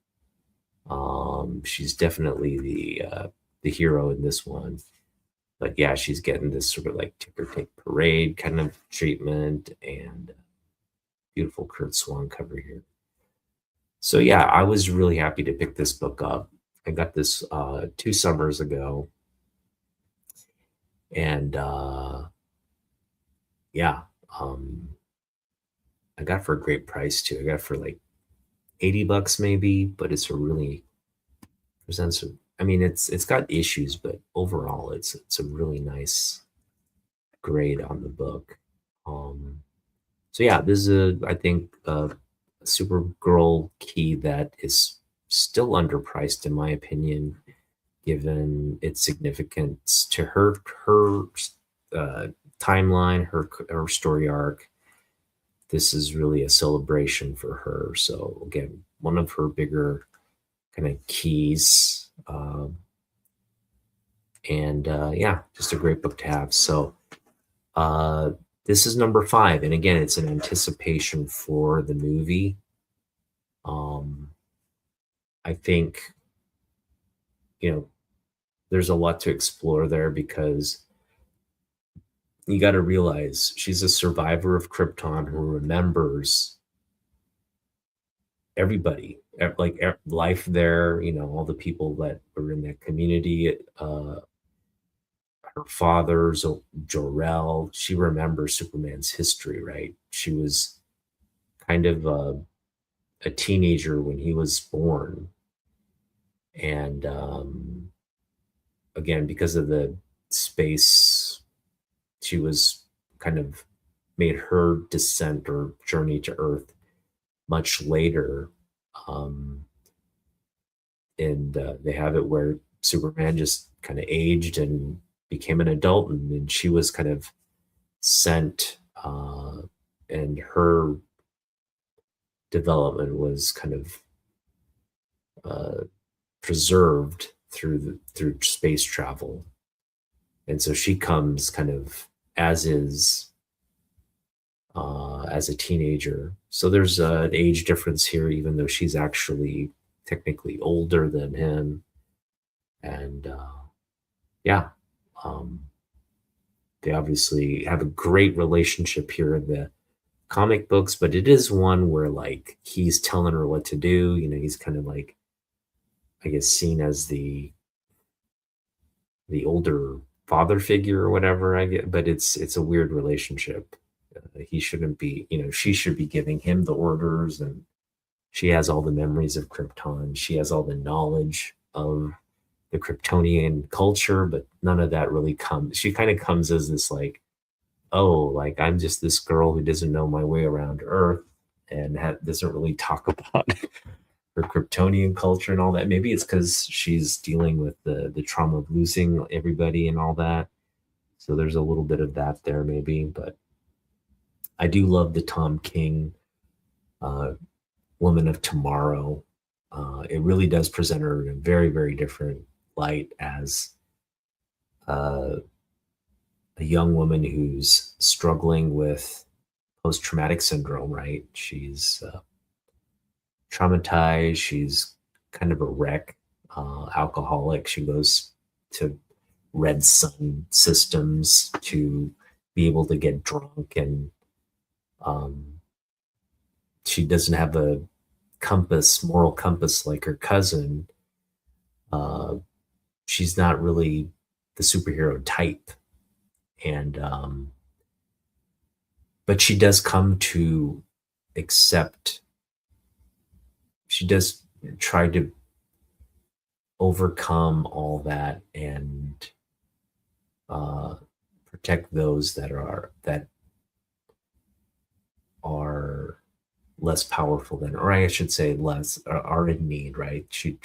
She's definitely the hero in this one. But yeah, she's getting this sort of like ticker tape parade kind of treatment, and beautiful Kurt Swan cover here. So yeah, I was really happy to pick this book up. I got this 2 summers ago, and yeah, um, I got for a great price too. I got for like $80 maybe, but it's a really presents. I mean, it's got issues, but overall, it's a really nice grade on the book. Um, so yeah, this is I think a Supergirl key that is still underpriced in my opinion, given its significance to her uh, timeline, her story arc. This is really a celebration for her. So again, one of her bigger kind of keys. And yeah, just a great book to have. So uh, this is number 5, and again, it's an anticipation for the movie. Um, I think there's a lot to explore there, because you got to realize she's a survivor of Krypton who remembers everybody, like life there. All the people that were in that community. Her father's Jor-El. She remembers Superman's history, right? She was kind of a teenager when he was born, and again, because of the space, she was kind of made her descent or journey to Earth much later. Um, and they have it where Superman just kind of aged and became an adult, and she was kind of sent, and her development was kind of preserved through space travel. And so she comes kind of as is, as a teenager. So there's an age difference here, even though she's actually technically older than him. And yeah, um, They obviously have a great relationship here in the comic books, but it is one where like he's telling her what to do. You know, he's kind of like, I guess, seen as the older father figure or whatever. I get, but it's a weird relationship. He shouldn't be, you know, she should be giving him the orders, and she has all the memories of Krypton. She has all the knowledge of the Kryptonian culture, but none of that really comes. She kind of comes as this like, oh, like I'm just this girl who doesn't know my way around Earth and doesn't really talk about her Kryptonian culture and all that. Maybe it's because she's dealing with the trauma of losing everybody and all that. So there's a little bit of that there, maybe. But I do love the Tom King uh, Woman of Tomorrow. It really does present her in a very, very different light as uh, a young woman who's struggling with post traumatic syndrome, right? She's traumatized. She's kind of a wreck, alcoholic. She goes to red sun systems to be able to get drunk, and um, she doesn't have a moral compass like her cousin. Uh, she's not really the superhero type, and but she does come to accept. She does try to overcome all that and uh, protect those that are less powerful than, or I should say, less are in need. Right? She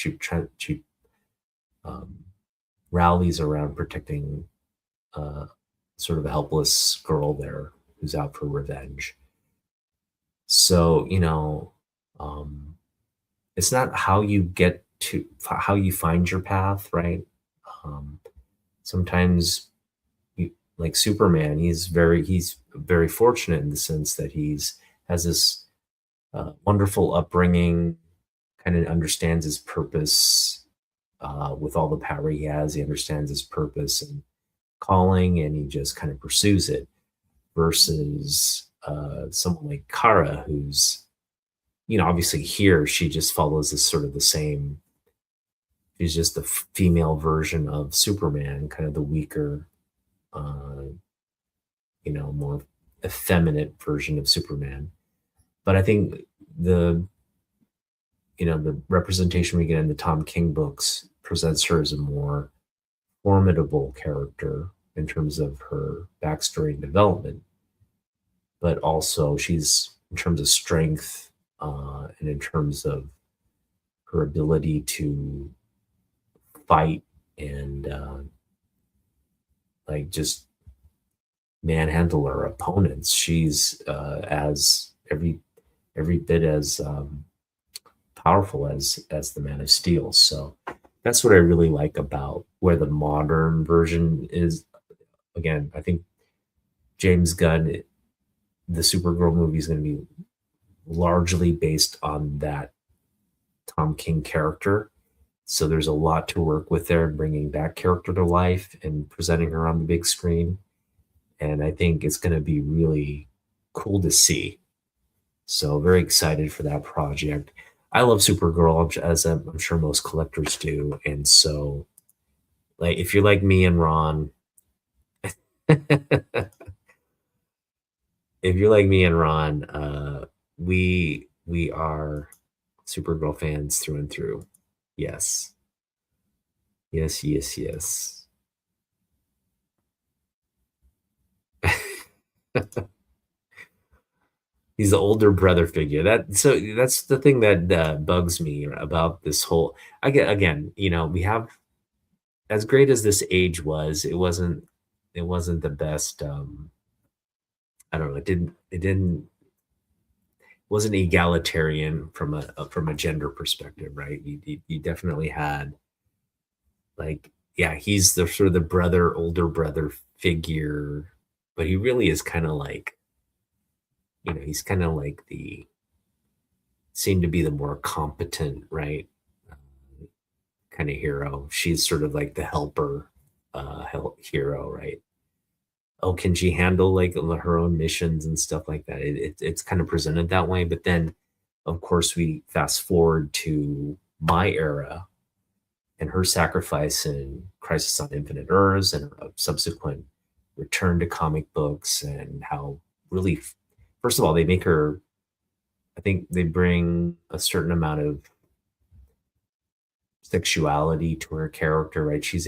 um, rallies around protecting uh, sort of a helpless girl there who's out for revenge. So um, it's not how you get to how you find your path, right? Um, Sometimes like Superman, he's very fortunate in the sense that he's has this wonderful upbringing, kind of understands his purpose with all the power he has. He understands his purpose and calling, and he just kind of pursues it. Versus someone like Kara, who's obviously here she just follows this sort of the same. She's just the female version of Superman, kind of the weaker, uh, more effeminate version of Superman. But I think the the representation we get in the Tom King books presents her as a more formidable character in terms of her backstory and development, but also she's in terms of strength and in terms of her ability to fight and like just manhandle her opponents. She's as every bit as powerful as the Man of Steel. So that's what I really like about where the modern version is. Again, I think James Gunn, the Supergirl movie is going to be largely based on that Tom King character. So there's a lot to work with there, bringing that character to life and presenting her on the big screen. And I think it's going to be really cool to see. So very excited for that project. I love Supergirl, as I'm sure most collectors do. And so, like, if you're like me and Ron, if you're like me and Ron, we are Supergirl fans through and through. Yes, yes, yes, yes. He's the older brother figure. That's the thing that bugs me about this whole. I get again. We have, as great as this age was, it wasn't the best. I don't know. It didn't wasn't egalitarian from a gender perspective, right? You definitely had, like, yeah, he's the sort of the older brother figure, but he really is kind of like, he's kind of like the seemed to be the more competent, right? Kind of hero. She's sort of like the helper hero, right? oh, can she handle like her own missions and stuff like that? It's kind of presented that way. But then, of course, we fast forward to my era and her sacrifice in Crisis on Infinite Earths and her subsequent return to comic books, and how really, first of all, they make her, I think they bring a certain amount of sexuality to her character, right? She's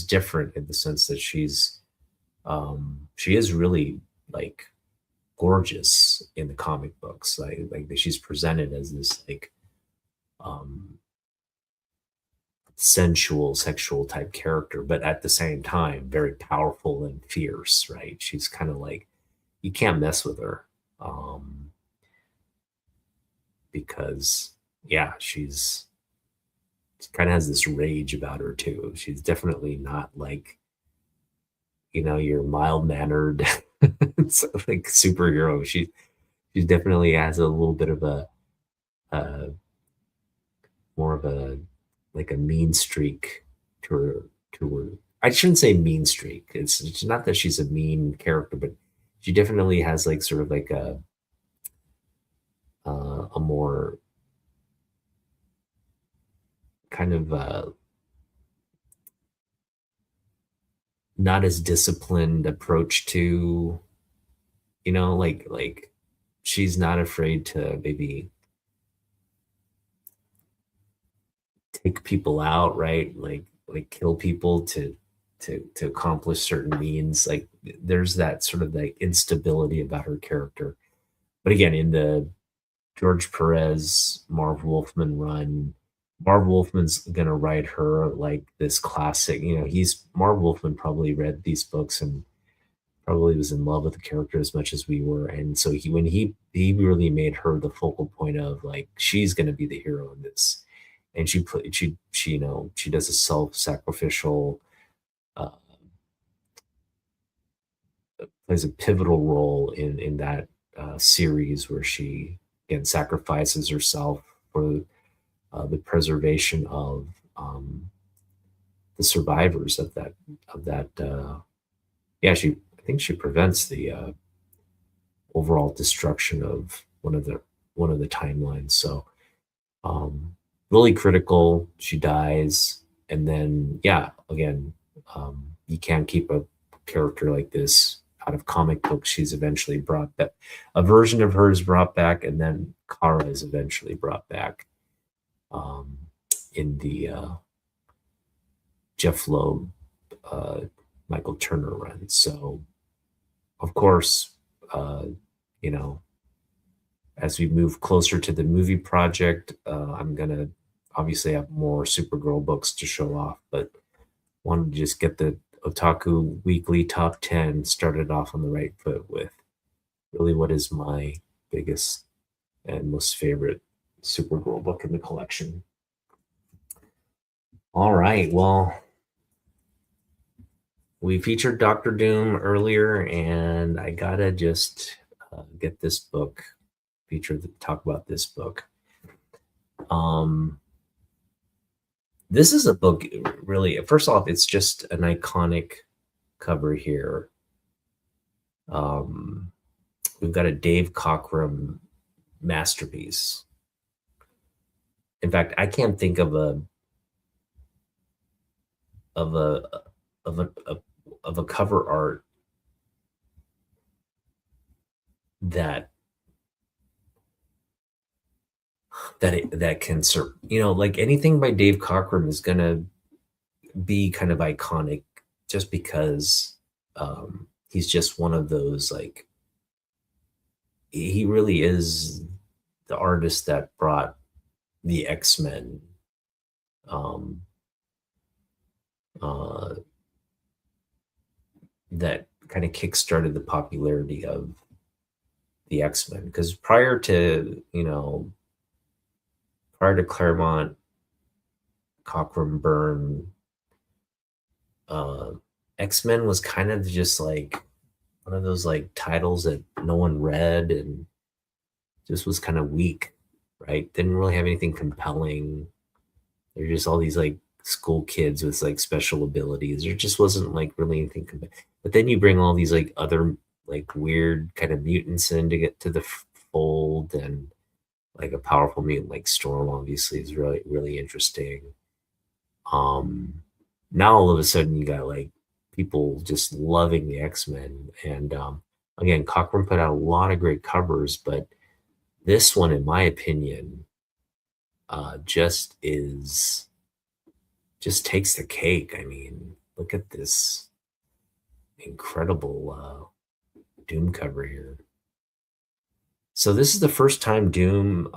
different in the sense that she is really like gorgeous in the comic books. Like she's presented as this like um sensual, sexual type character, but at the same time, very powerful and fierce, right? She's kind of like, you can't mess with her. Um, because yeah, she kind of has this rage about her too. She's definitely not like, your mild mannered like superhero. She definitely has a little bit of uh more of a like a mean streak to her. I shouldn't say mean streak. It's not that she's a mean character, but she definitely has like sort of like a more kind of not as disciplined approach to, like she's not afraid to maybe take people out, right? Like kill people to accomplish certain means. Like there's that sort of like instability about her character. But again, in the George Perez, Marv Wolfman run, Marv Wolfman's gonna write her like this classic. He's Marv Wolfman probably read these books and probably was in love with the character as much as we were. And so he really made her the focal point of like she's gonna be the hero in this. And she does a self-sacrificial, uh, plays a pivotal role in that series where she again sacrifices herself for the preservation of the survivors of that. Yeah, I think she prevents the overall destruction of one of the timelines. So really critical. She dies, and then yeah, again, you can't keep a character like this out of comic books. She's eventually brought back. A version of her is brought back, and then Kara is eventually brought back um, in the Jeff Loeb, uh, Michael Turner run. So, of course, uh, you know, as we move closer to the movie project, I'm gonna obviously have more Supergirl books to show off, but wanted to just get the Otaku Weekly Top 10 started off on the right foot with really what is my biggest and most favorite Supergirl book in the collection. All right, well, we featured Doctor Doom earlier, and I gotta just get this book featured to talk about this book. This is a book really, first off, it's just an iconic cover here. We've got a Dave Cockrum masterpiece. In fact, I can't think of a of a of a cover art that that can serve, like anything by Dave Cockrum is gonna be kind of iconic just because he's just one of those, like, he really is the artist that brought the X-Men um uh that kind of kickstarted the popularity of the X-Men, because prior to Claremont, Cockrum, Byrne, uh, X-Men was kind of just like one of those like titles that no one read and just was kind of weak, right? Didn't really have anything compelling. They're just all these like school kids with like special abilities. There just wasn't like really anything. But then you bring all these like other like weird kind of mutants in to get to the fold, and like a powerful mutant like Storm obviously is really interesting. Um, Now all of a sudden you got like people just loving the X-Men, and again, Cochran put out a lot of great covers, but this one, in my opinion, just is just takes the cake. I mean, look at this incredible Doom cover here. So this is the first time Doom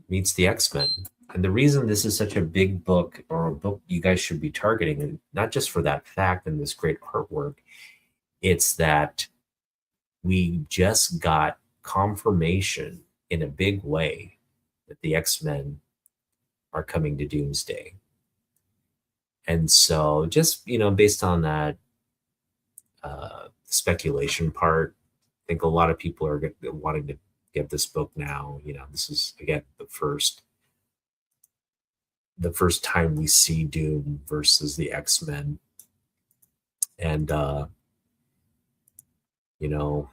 meets the X-Men. And the reason this is such a big book, or a book you guys should be targeting, and not just for that fact and this great artwork, it's that we just got confirmation in a big way that the X-Men are coming to Doomsday. And so just, based on that speculation part, I think a lot of people are wanting to get this book now. This is again the first time we see Doom versus the X-Men. And you know,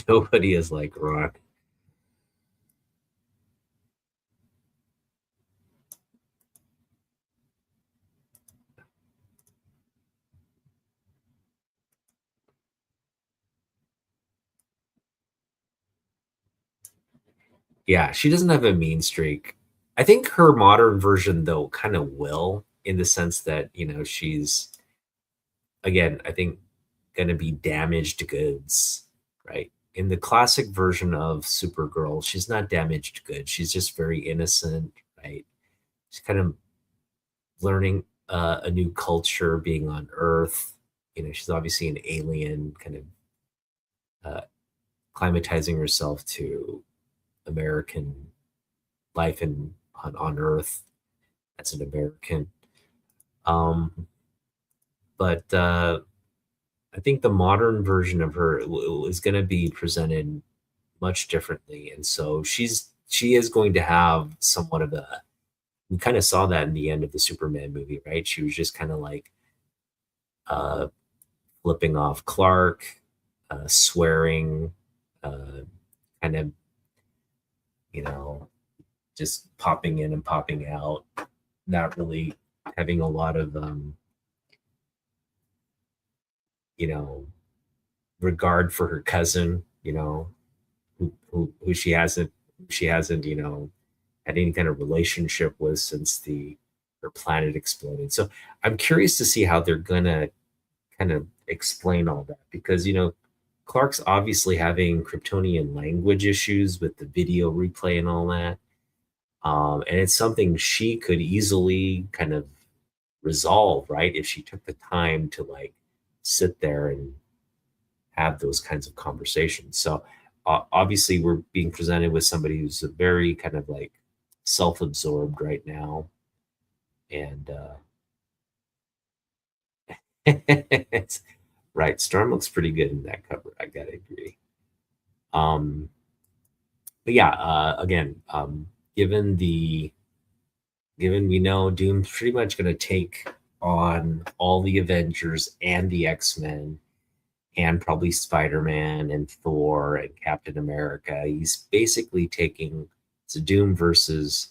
nobody is like Ron. Yeah, she doesn't have a mean streak. I think her modern version though kind of will, in the sense that, she's, again, I think, going to be damaged goods, right? In the classic version of Supergirl, she's not damaged goods. She's just very innocent, right? She's kind of learning a new culture, being on Earth. She's obviously an alien, kind of uh, climatizing herself to American life on Earth as an American. Um, but I think the modern version of her is going to be presented much differently, and so she is going to have somewhat of a. We kind of saw that in the end of the Superman movie, right? She was just kind of like uh, flipping off Clark, swearing, uh, kind of, you know, just popping in and popping out, not really having a lot of, you know, regard for her cousin, who she hasn't, had any kind of relationship with since the her planet exploded. So I'm curious to see how they're gonna kind of explain all that, because Clark's obviously having Kryptonian language issues with the video replay and all that. And it's something she could easily kind of resolve, right? If she took the time to like sit there and have those kinds of conversations. So obviously, we're being presented with somebody who's a very kind of like self-absorbed right now, and it's right. Storm looks pretty good in that cover. I gotta agree. Um, but yeah, again, given the given we know Doom's pretty much going to take on all the Avengers and the X-Men, and probably Spider-Man and Thor and Captain America. He's basically taking it's Doom versus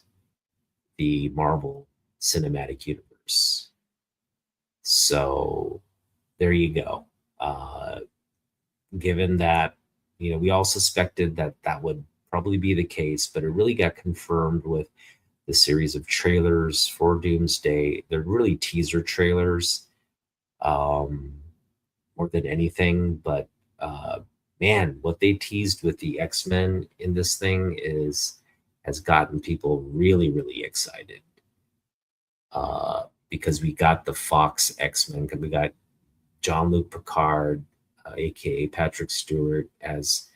the Marvel Cinematic Universe. So there you go. Given that, we all suspected that that would probably be the case, but it really got confirmed with the series of trailers for Doomsday. They're really teaser trailers, um, more than anything. But man, what they teased with the X-Men in this thing has gotten people really, really excited. Because we got the Fox X-Men, because we got Jean-Luc Picard, aka Patrick Stewart, as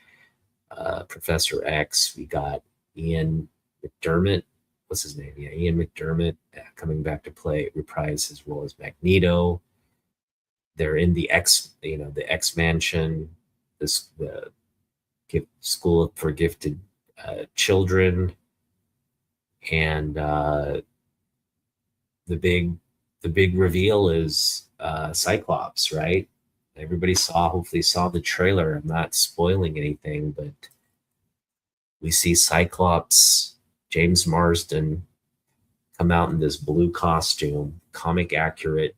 Professor X. We got Ian McDermott. What's his name? Yeah, Ian McDermott, coming back to reprise his role as Magneto. They're in the the X Mansion, the gift school for gifted children, and the big reveal is Cyclops, right? Everybody hopefully saw the trailer. I'm not spoiling anything, but we see Cyclops, James Marsden, come out in this blue costume, comic accurate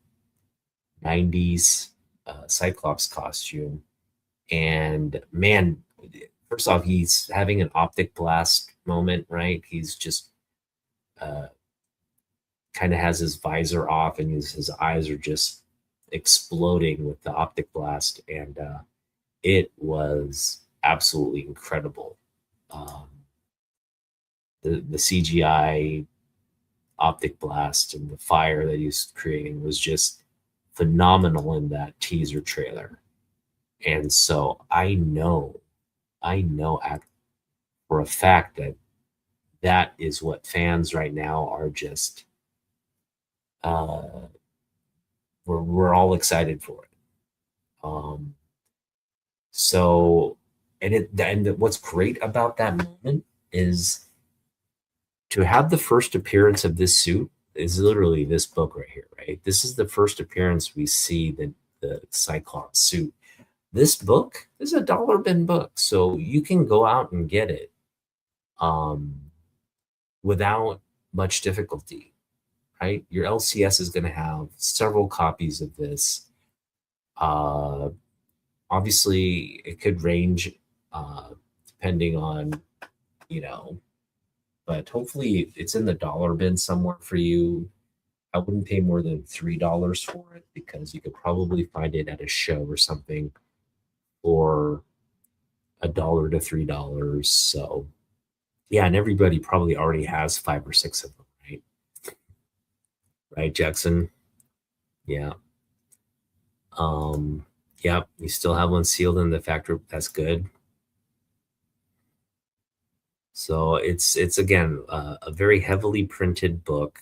90s Cyclops costume. And man, first off, he's having an optic blast moment, right? He's just uh, kind of has his visor off and his eyes are just exploding with the optic blast. And it was absolutely incredible. Um, the CGI optic blast and the fire that he's creating was just phenomenal in that teaser trailer. And so I know for a fact that that is what fans right now are just uh, we're all excited for it. Um, so and what's great about that moment is to have the first appearance of this suit is literally this book right here, right? This is the first appearance we see the Cyclops suit. This book is a dollar bin book, so you can go out and get it um, without much difficulty, right? Your LCS is going to have several copies of this. Uh, Obviously, it could range depending on, you know, but hopefully it's in the dollar bin somewhere for you. I wouldn't pay more than $3 for it because you could probably find it at a show or something for $1 to $3. So yeah, and everybody probably already has 5 or 6 of them, right? Right, Jackson? Yeah. Um, yep, you still have one sealed in the factory. That's good. So it's again a very heavily printed book.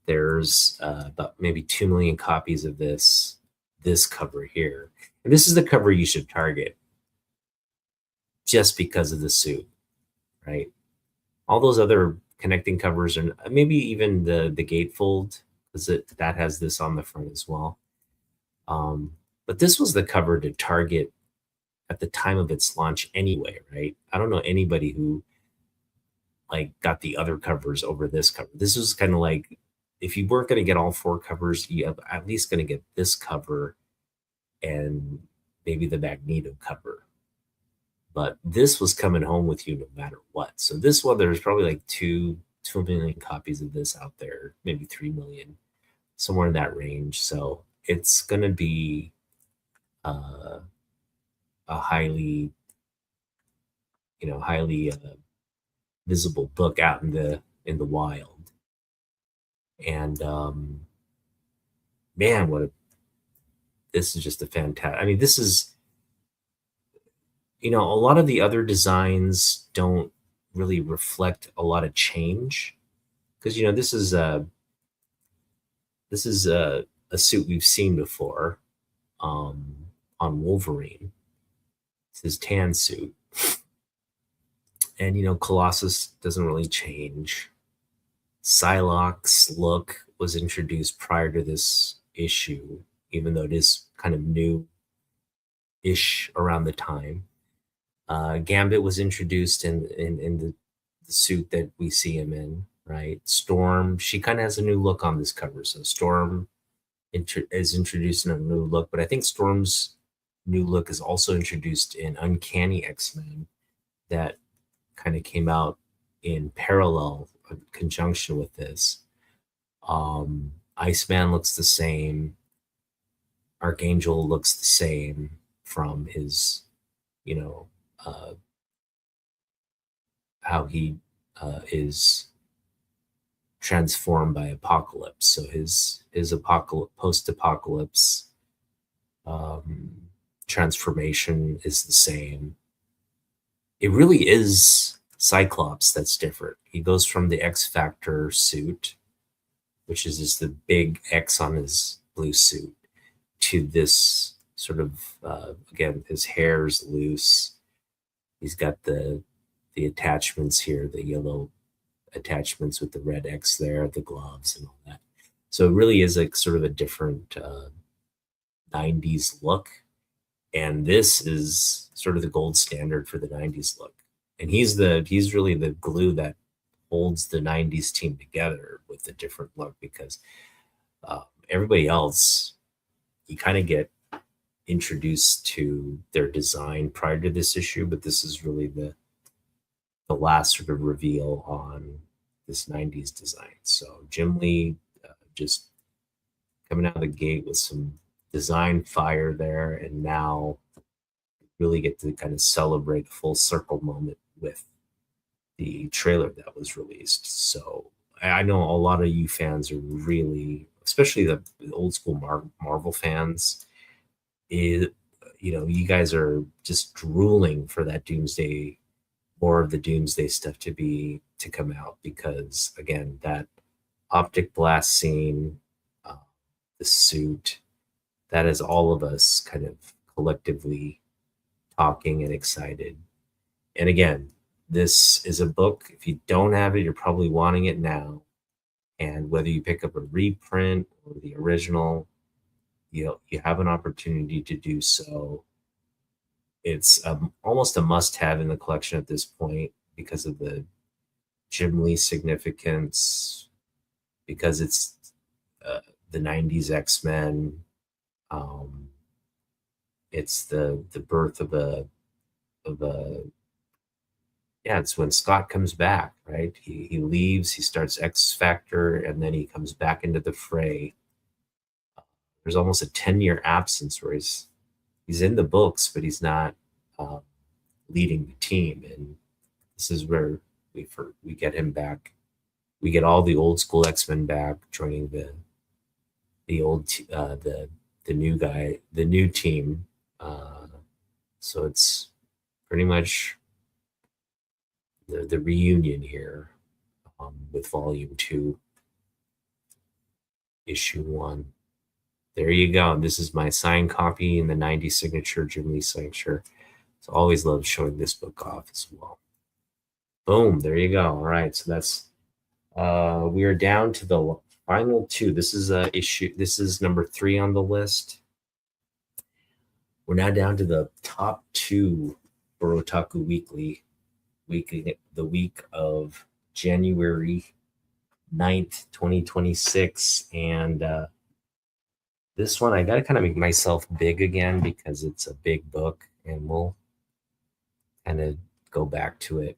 There's about maybe 2 million copies of this cover here, and this is the cover you should target just because of the suit, right? All those other connecting covers, and maybe even the gatefold, because that has this on the front as well. But this was the cover to target at the time of its launch anyway, right? I don't know anybody who like got the other covers over this cover. This was kind of like if you weren't going to get all 4 covers, you have at least going to get this cover and maybe the Magneto cover. But this was coming home with you no matter what. So this one, there's probably like 2 million copies of this out there, maybe 3 million, somewhere in that range. So it's going to be a highly, highly visible book out in the wild. And man, this is just a fantastic. I mean, this is, a lot of the other designs don't really reflect a lot of change because this is a suit we've seen before on Wolverine. It's his tan suit, and Colossus doesn't really change. Psylocke's look was introduced prior to this issue, even though it is kind of new-ish around the time. Gambit was introduced in the suit that we see him in, right? Storm, she kind of has a new look on this cover. So Storm is introduced in a new look, but I think Storm's new look is also introduced in Uncanny X-Men that kind of came out in parallel, in conjunction with this. Iceman looks the same. Archangel looks the same from his, how he is transformed by Apocalypse. So his post-apocalypse transformation is the same. It really is Cyclops that's different. He goes from the X Factor suit, which is just the big X on his blue suit, to this sort of again, his hair's loose. He's got the attachments here, the yellow attachments with the red X there, the gloves and all that. So it really is like sort of a different 90s look. And this is sort of the gold standard for the 90s look. And he's really the glue that holds the 90s team together with the different look, because everybody else, you kind of get introduced to their design prior to this issue, but this is really the last sort of reveal on this 90s design. So Jim Lee just coming out of the gate with some design fire there, and now really get to kind of celebrate the full circle moment with the trailer that was released. So I know a lot of you fans are really, especially the old school Marvel fans, is, you guys are just drooling for that Doomsday, more of the Doomsday stuff to come out, because again, that optic blast scene, uh, the suit, that is all of us kind of collectively talking and excited. And again, this is a book. If you don't have it, you're probably wanting it now. And whether you pick up a reprint or the original, you have an opportunity to do so. It's almost a must-have in the collection at this point because of the Jim Lee significance, because it's the 90s X-Men. It's the birth of a yeah, it's when Scott comes back, right? He leaves, he starts X Factor, and then he comes back into the fray. There's almost a 10-year absence where he's in the books, but he's not uh, leading the team. And this is where we get him back. We get all the old school X-Men back, joining the new guy, the new team. So it's pretty much the reunion here, with Volume 2, Issue 1. There you go. This is my signed copy in the 90s signature, Jim Lee signature. So always love showing this book off as well. Boom, there you go. All right, so that's we are down to the final two. This is number 3 on the list. We're now down to the top 2 for Otaku Weekly, the week of January 9th, 2026. And this one, I got to kind of make myself big again because it's a big book, and we'll kind of go back to it.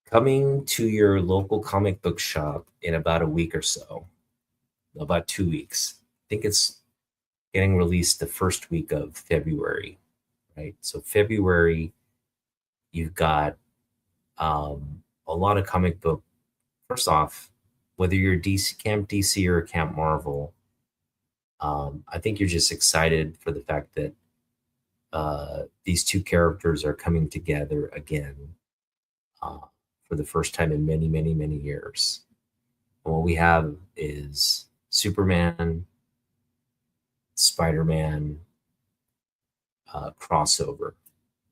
Coming to your local comic book shop in about a week or so, about 2 weeks. I think it's getting released the first week of February, right? So February, you've got a lot of comic book. First off, whether you're Camp DC or Camp Marvel, I think you're just excited for the fact that these two characters are coming together again for the first time in many, many, many years. And what we have is Superman, Spider-Man crossover.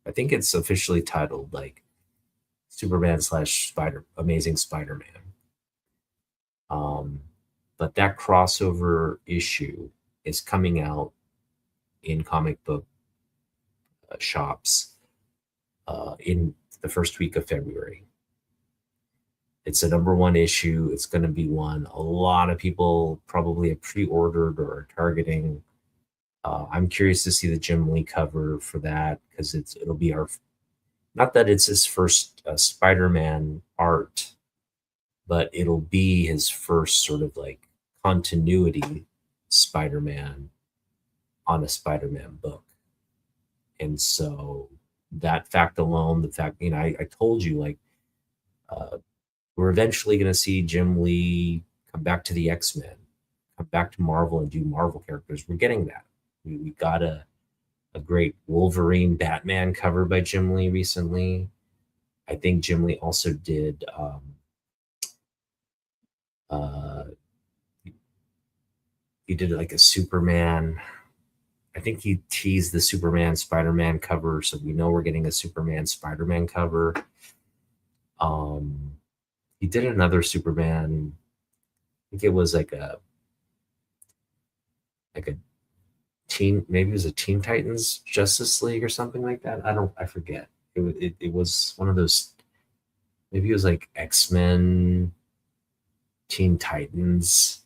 I think it's officially titled like Superman / Amazing Spider-Man. But that crossover issue is coming out in comic book shops in the first week of February. It's a number 1 issue. It's going to be one a lot of people probably have pre-ordered or are targeting. I'm curious to see the Jim Lee cover for that, because it'll be not that it's his first Spider-Man art, but it'll be his first sort of like continuity Spider-Man on a Spider-Man book. And so that fact alone, the fact, I told you, like, we're eventually going to see Jim Lee come back to the X-Men, come back to Marvel and do Marvel characters. We're getting that. We got a great Wolverine Batman cover by Jim Lee recently. I think Jim Lee also did he did like a Superman. I think he teased the Superman Spider-Man cover, so we know we're getting a Superman Spider-Man cover. He did another Superman. I think it was like like a teen, maybe it was a Teen Titans Justice League or something like that. I forget. It was one of those. Maybe it was like X-Men, Teen Titans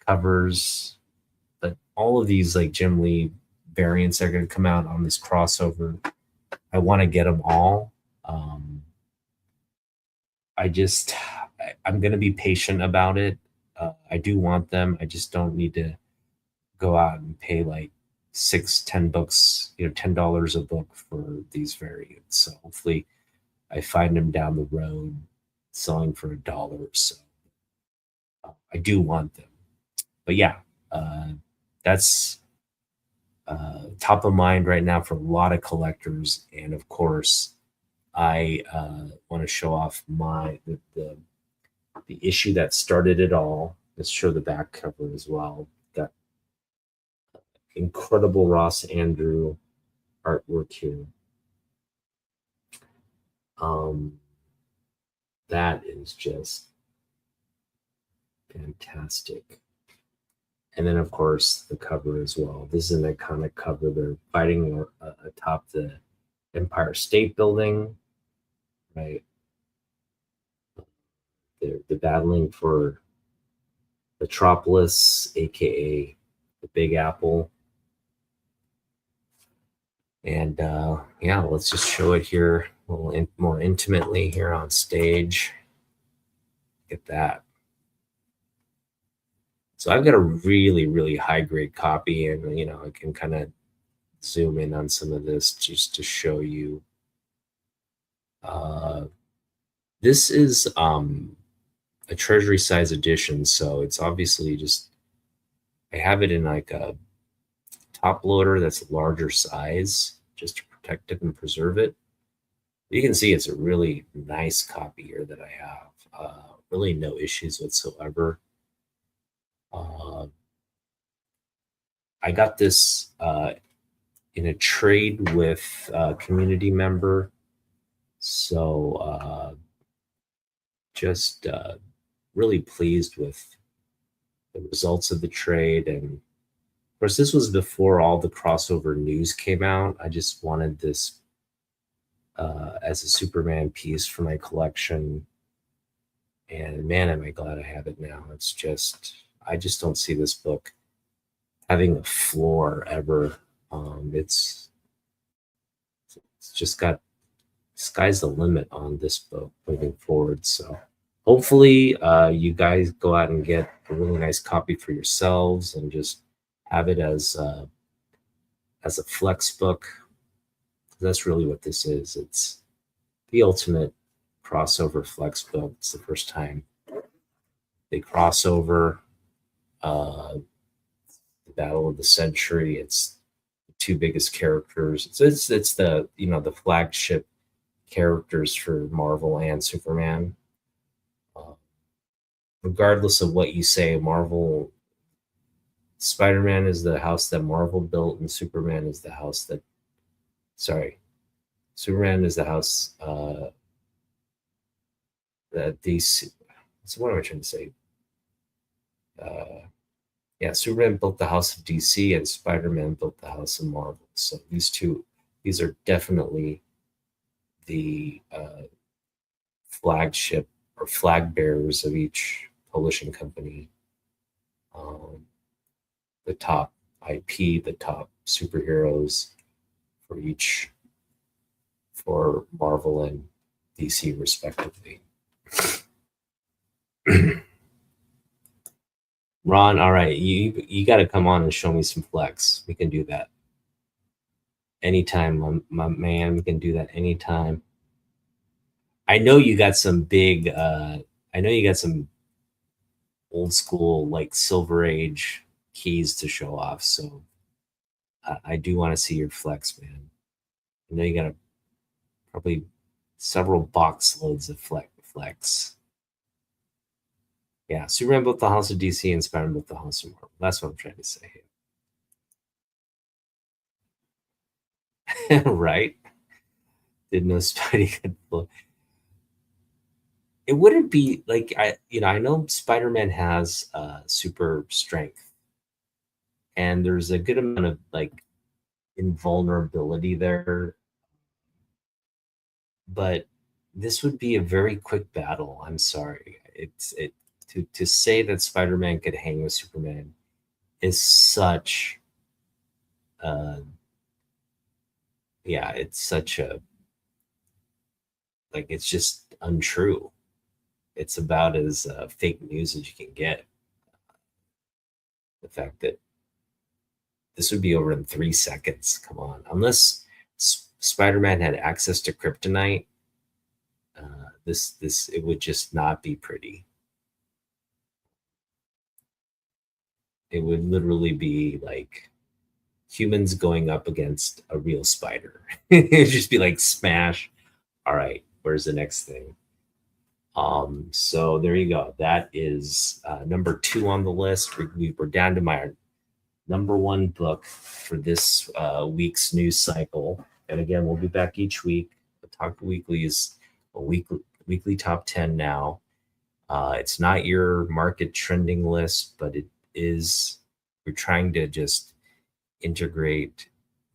covers. But all of these like Jim Lee variants are going to come out on this crossover. I want to get them all. I just, I'm going to be patient about it. I do want them. I just don't need to go out and pay like 6, 10 books, $10 a book for these variants. So hopefully I find them down the road selling for $1. So I do want them. But yeah, that's top of mind right now for a lot of collectors. And of course, I want to show off the issue that started it all. Let's show the back cover as well. Got incredible Ross Andrew artwork here. That is just fantastic. And then, of course, the cover as well. This is an iconic cover. They're fighting atop the Empire State Building, right? They're battling for Metropolis, aka the Big Apple. And yeah, let's just show it here a little more intimately here on stage. Get that. So I've got a really, really high grade copy, and I can kind of zoom in on some of this just to show you. This is a treasury size edition, so it's obviously just, I have it in like a top loader that's a larger size just to protect it and preserve it. You can see it's a really nice copy here that I have. Really no issues whatsoever. I got this in a trade with a community member. So just really pleased with the results of the trade. And of course, this was before all the crossover news came out. I just wanted this as a Superman piece for my collection. And man, am I glad I have it now. It's just, I just don't see this book having a floor ever. It's just got, sky's the limit on this book moving forward. So hopefully you guys go out and get a really nice copy for yourselves and just have it as a flex book. That's really what this is. It's the ultimate crossover flex book. It's the first time they cross over. The battle of the century. It's the two biggest characters. It's the the flagship characters for Marvel and Superman. Regardless of what you say, Spider-Man is the house that Marvel built, and Superman is the house that, Superman is the house that DC. So what am I trying to say? Yeah, Superman built the house of DC, and Spider-Man built the house of Marvel. So these are definitely the flagship or flag bearers of each publishing company. The top IP, the top superheroes for Marvel and DC respectively. Ron, all right, you got to come on and show me some flex. We can do that anytime, my man. We can do that anytime. I know you got some big. I know you got some old school like Silver Age keys to show off. So I do want to see your flex, man. I know you got probably several box loads of flex. Yeah, Superman built the house of DC and Spider-Man built the house of Marvel. That's what I'm trying to say. Right? Didn't know Spidey could blow. It wouldn't be like I know Spider-Man has super strength, and there's a good amount of like invulnerability there, but this would be a very quick battle. I'm sorry. It's it to say that Spider-Man could hang with Superman is such yeah, it's such a like it's just untrue. It's about as fake news as you can get. The fact that this would be over in 3 seconds. Come on, unless Spider-Man had access to kryptonite, this it would just not be pretty. It would literally be like humans going up against a real spider. It'd just be like smash. All right, where's the next thing? So there you go. That is number 2 on the list. We're down to my number 1 book for this week's news cycle. And again, we'll be back each week. Otaku Weekly is a weekly top 10 now. It's not your market trending list, but it is. We're trying to just integrate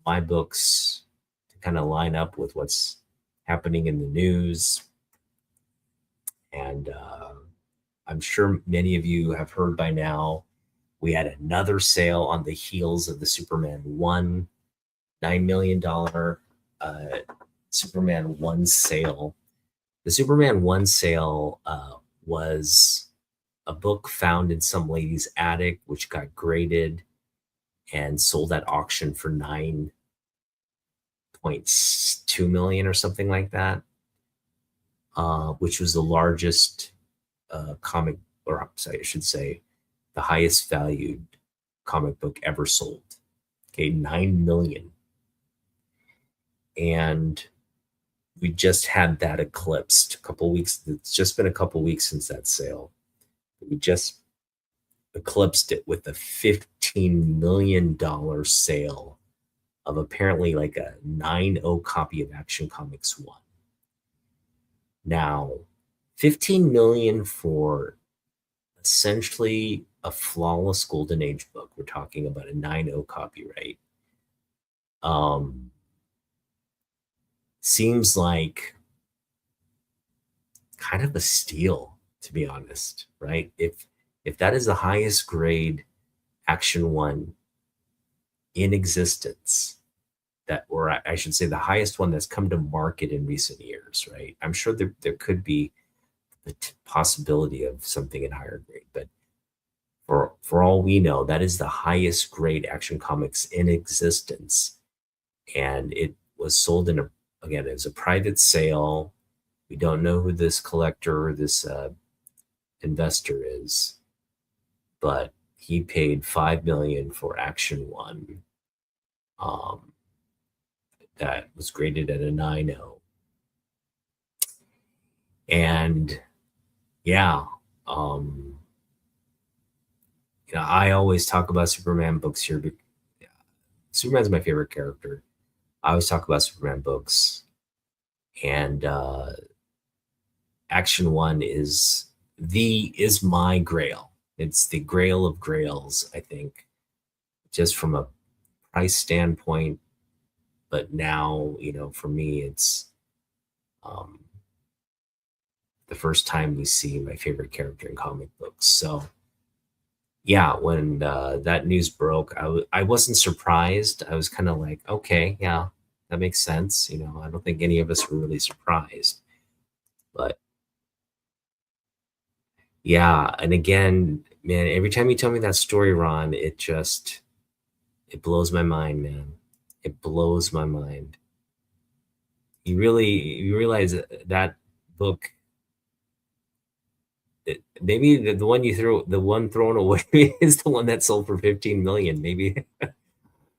my books to kind of line up with what's happening in the news. And I'm sure many of you have heard by now, we had another sale on the heels of the Superman 1, $9 million Superman 1 sale. The Superman 1 sale was a book found in some lady's attic, which got graded and sold at auction for 9.2 million or something like that, which was the largest comic, or I should say, the highest valued comic book ever sold. Okay, 9 million. And we just had that eclipsed a couple weeks. It's just been a couple weeks since that sale. We just eclipsed it with a $15 million sale of apparently like a 9.0 copy of Action Comics 1. Now, 15 million for essentially a flawless golden age book. We're talking about a 9.0 copyright. Seems like kind of a steal, to be honest, right? If that is the highest grade Action 1 in existence, that, or I should say the highest one that's come to market in recent years, right? I'm sure there could be the possibility of something in higher grade, but for all we know, that is the highest grade Action Comics in existence. And it was sold in again, it was a private sale. We don't know who this collector, this investor is, but he paid 5 million for Action 1. That was graded at a 9.0. And yeah, I always talk about Superman books here. Superman's my favorite character. I always talk about Superman books, and Action 1 is my grail. It's the grail of grails, I think, just from a price standpoint. But now, for me, it's the first time we see my favorite character in comic books. So yeah, when that news broke, I wasn't surprised. I was kind of like, okay, yeah, that makes sense. I don't think any of us were really surprised. But yeah, and again, man, every time you tell me that story, Ron, it blows my mind, man. It blows my mind. You realize that book, maybe the one the one thrown away is the one that sold for 15 million. Maybe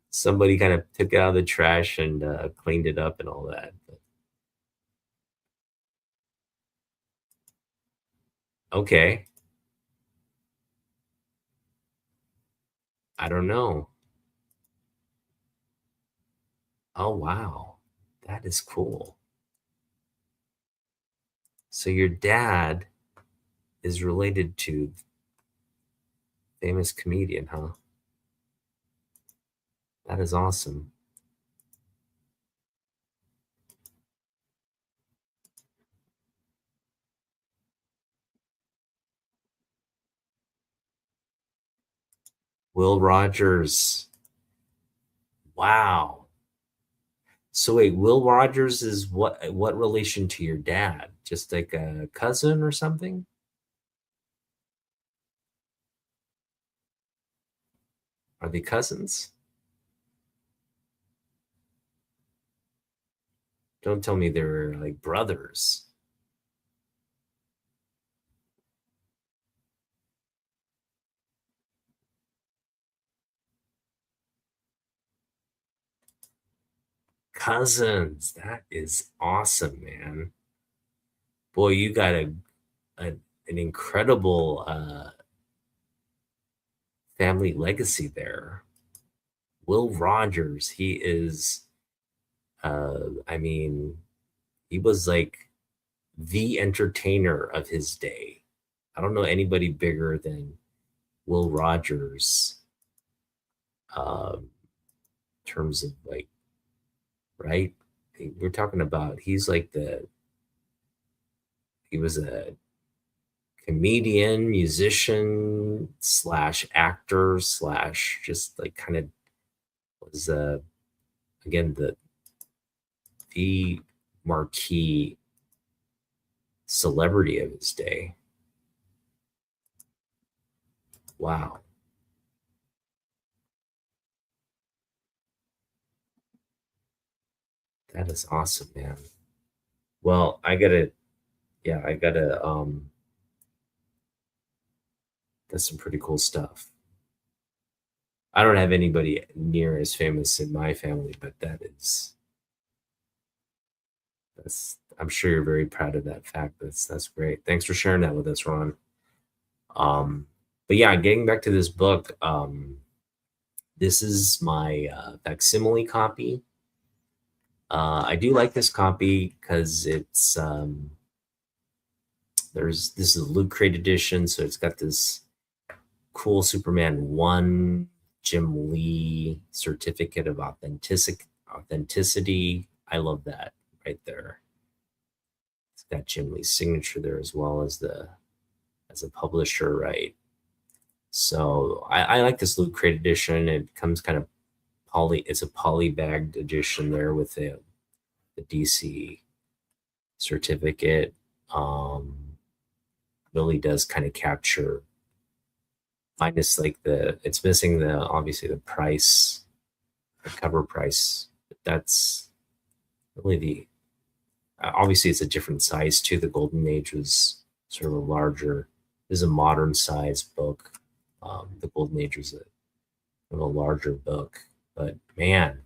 somebody kind of took it out of the trash and cleaned it up and all that. But, okay, I don't know. Oh wow, that is cool. So your dad is related to famous comedian, huh? That is awesome. Will Rogers. Wow. So wait, Will Rogers is what relation to your dad? Just like a cousin or something? Are they cousins? Don't tell me they're like brothers. Cousins. That is awesome, man. Boy, you got a an incredible family legacy there. Will Rogers, he is I mean, he was like the entertainer of his day. I don't know anybody bigger than Will Rogers, in terms of like, right? We're talking about he's like he was a comedian, musician slash actor slash just like kind of was again the marquee celebrity of his day. Wow, that is awesome, man. Well, I gotta that's some pretty cool stuff. I don't have anybody near as famous in my family, but that's I'm sure you're very proud of that fact. That's great. Thanks for sharing that with us, Ron. Um, but yeah, getting back to this book, this is my facsimile copy. I do like this copy because this is a Loot Crate edition, so it's got this cool Superman 1 Jim Lee certificate of authenticity. I love that right there. It's got Jim Lee's signature there as well as the as a publisher, right? So I like this Loot Crate edition. It comes kind of it's a poly bagged edition there with the DC certificate. Really does kind of capture, minus like it's missing the obviously the price, the cover price. But that's really the obviously it's a different size too. The Golden Age was sort of a larger. This is a modern size book. The Golden Age was a larger book, but man,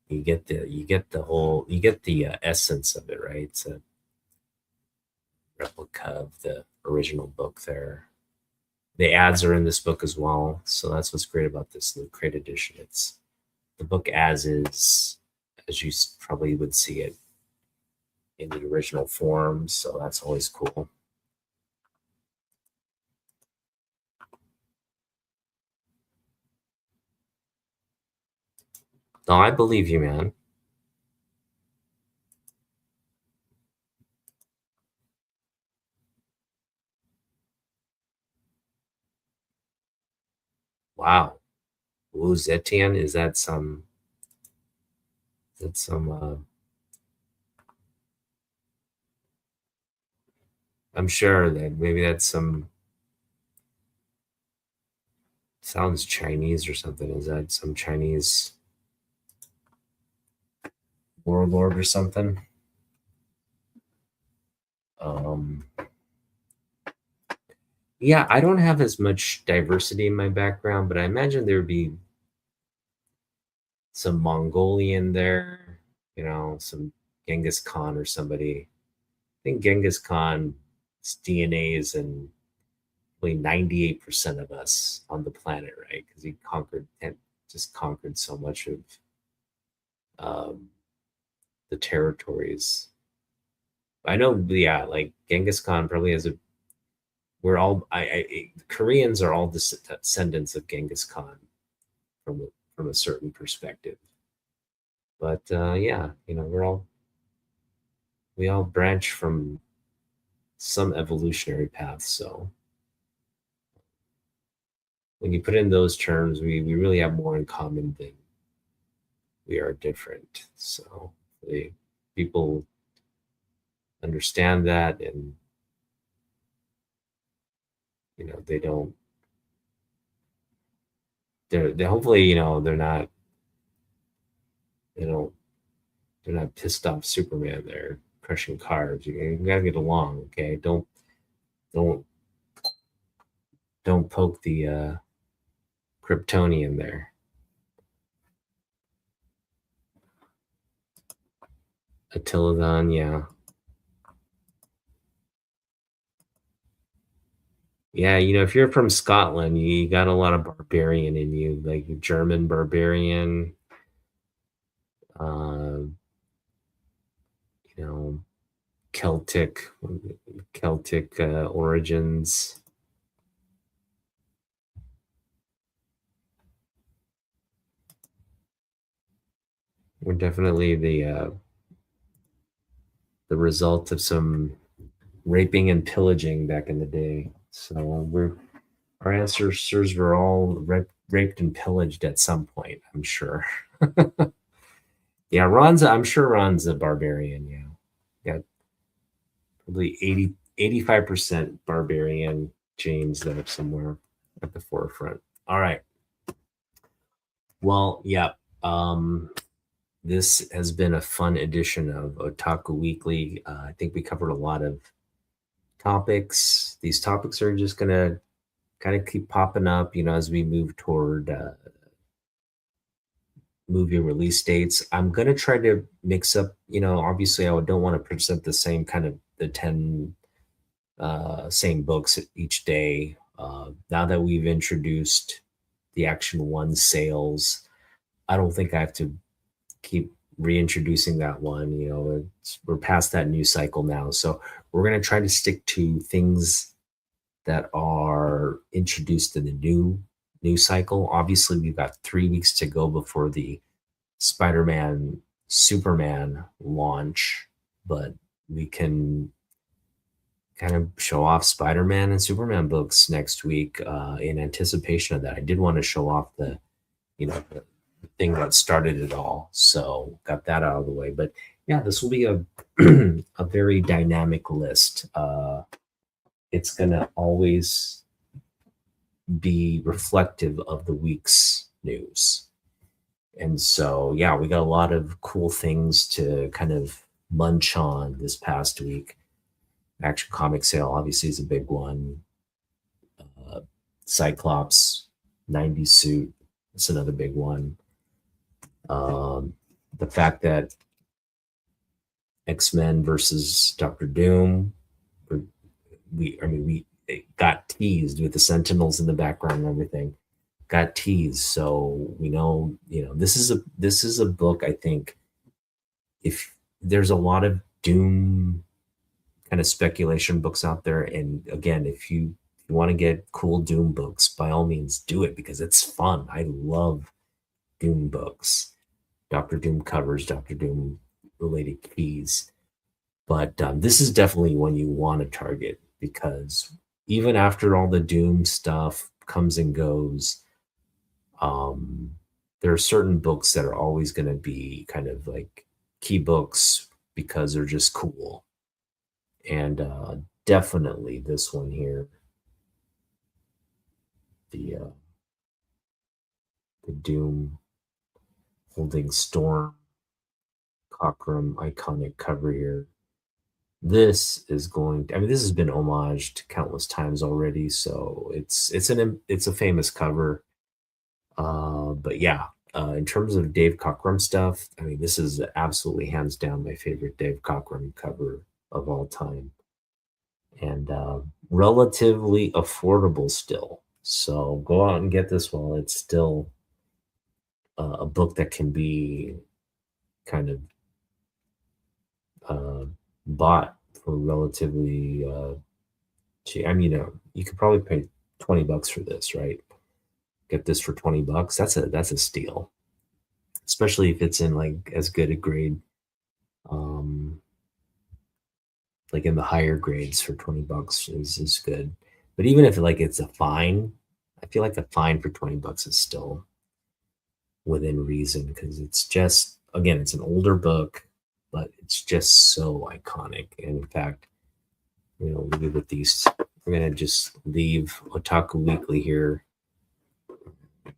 you get the essence of it, right? It's a replica of the original book there. The ads are in this book as well, so that's what's great about this Loot Crate edition. It's the book as is, as you probably would see it in the original form, so that's always cool. No, I believe you, man. Wow. Wu Zetian, is that some I'm sure that maybe that's some sounds Chinese or something. Is that some Chinese warlord or something? Um, yeah, I don't have as much diversity in my background, but I imagine there would be some Mongolian there, some Genghis Khan or somebody. I think Genghis Khan's DNA is in probably 98% of us on the planet, right? Because he conquered and just conquered so much of um, the territories. I know, yeah, like Genghis Khan probably has a. We're all Koreans are all descendants of Genghis Khan from from a certain perspective. But yeah, we all branch from some evolutionary path. So when you put in those terms, we really have more in common than we are different. So people understand that, and they don't. They're hopefully they don't they're not pissed off Superman. They're crushing cars. You gotta get along, okay? Don't don't poke the Kryptonian there. Attiladon, yeah. Yeah, if you're from Scotland, you got a lot of barbarian in you, like German barbarian, uh, you know, Celtic, origins. We're definitely the result of some raping and pillaging back in the day. So our ancestors were all raped and pillaged at some point, I'm sure. Yeah, I'm sure Ron's a barbarian. Yeah, got probably 85% barbarian genes there somewhere at the forefront. All right. Well, yeah. This has been a fun edition of Otaku Weekly. I think we covered a lot of topics. These topics are just gonna kind of keep popping up, as we move toward movie release dates. I'm gonna try to mix up. Obviously, I don't want to present the same kind of the 10 same books each day. Now that we've introduced the Action One sales, I don't think I have to keep reintroducing that one. We're past that news cycle now, so we're going to try to stick to things that are introduced in the new cycle. Obviously, we've got 3 weeks to go before the Spider-Man Superman launch, but we can kind of show off Spider-Man and Superman books next week in anticipation of that. I did want to show off the thing that started it all, so got that out of the way. But yeah, this will be a a very dynamic list. It's gonna always be reflective of the week's news, and so yeah, we got a lot of cool things to kind of munch on this past week. Action Comic Sale obviously is a big one. Cyclops 90 suit, that's another big one. The fact that Xmen versus Doctor Doom, we got teased with the Sentinels in the background and everything. Got teased, so we know this is a book. I think if there's a lot of Doom kind of speculation books out there, and again, if you want to get cool Doom books, by all means do it, because it's fun. I love Doom books, Doctor Doom covers, Doctor Doom related keys. But this is definitely one you want to target, because even after all the Doom stuff comes and goes, there are certain books that are always going to be kind of like key books because they're just cool. And definitely this one here, the Doom holding Storm Cockrum iconic cover here. This is this has been homaged countless times already, so it's a famous cover. But yeah, in terms of Dave Cockrum stuff, this is absolutely hands down my favorite Dave Cockrum cover of all time, and relatively affordable still. So go out and get this while it's still a book that can be kind of bought for relatively cheap. You could probably pay $20 for this, right? get this for 20 bucks. That's a steal, especially if it's in like as good a grade, um, like in the higher grades for 20 bucks is good. But even if like it's a fine, I feel like a fine for 20 bucks is still within reason because it's just, again, it's an older book, but it's just so iconic. And in fact, leave with these. We're gonna just leave Otaku Weekly here, kind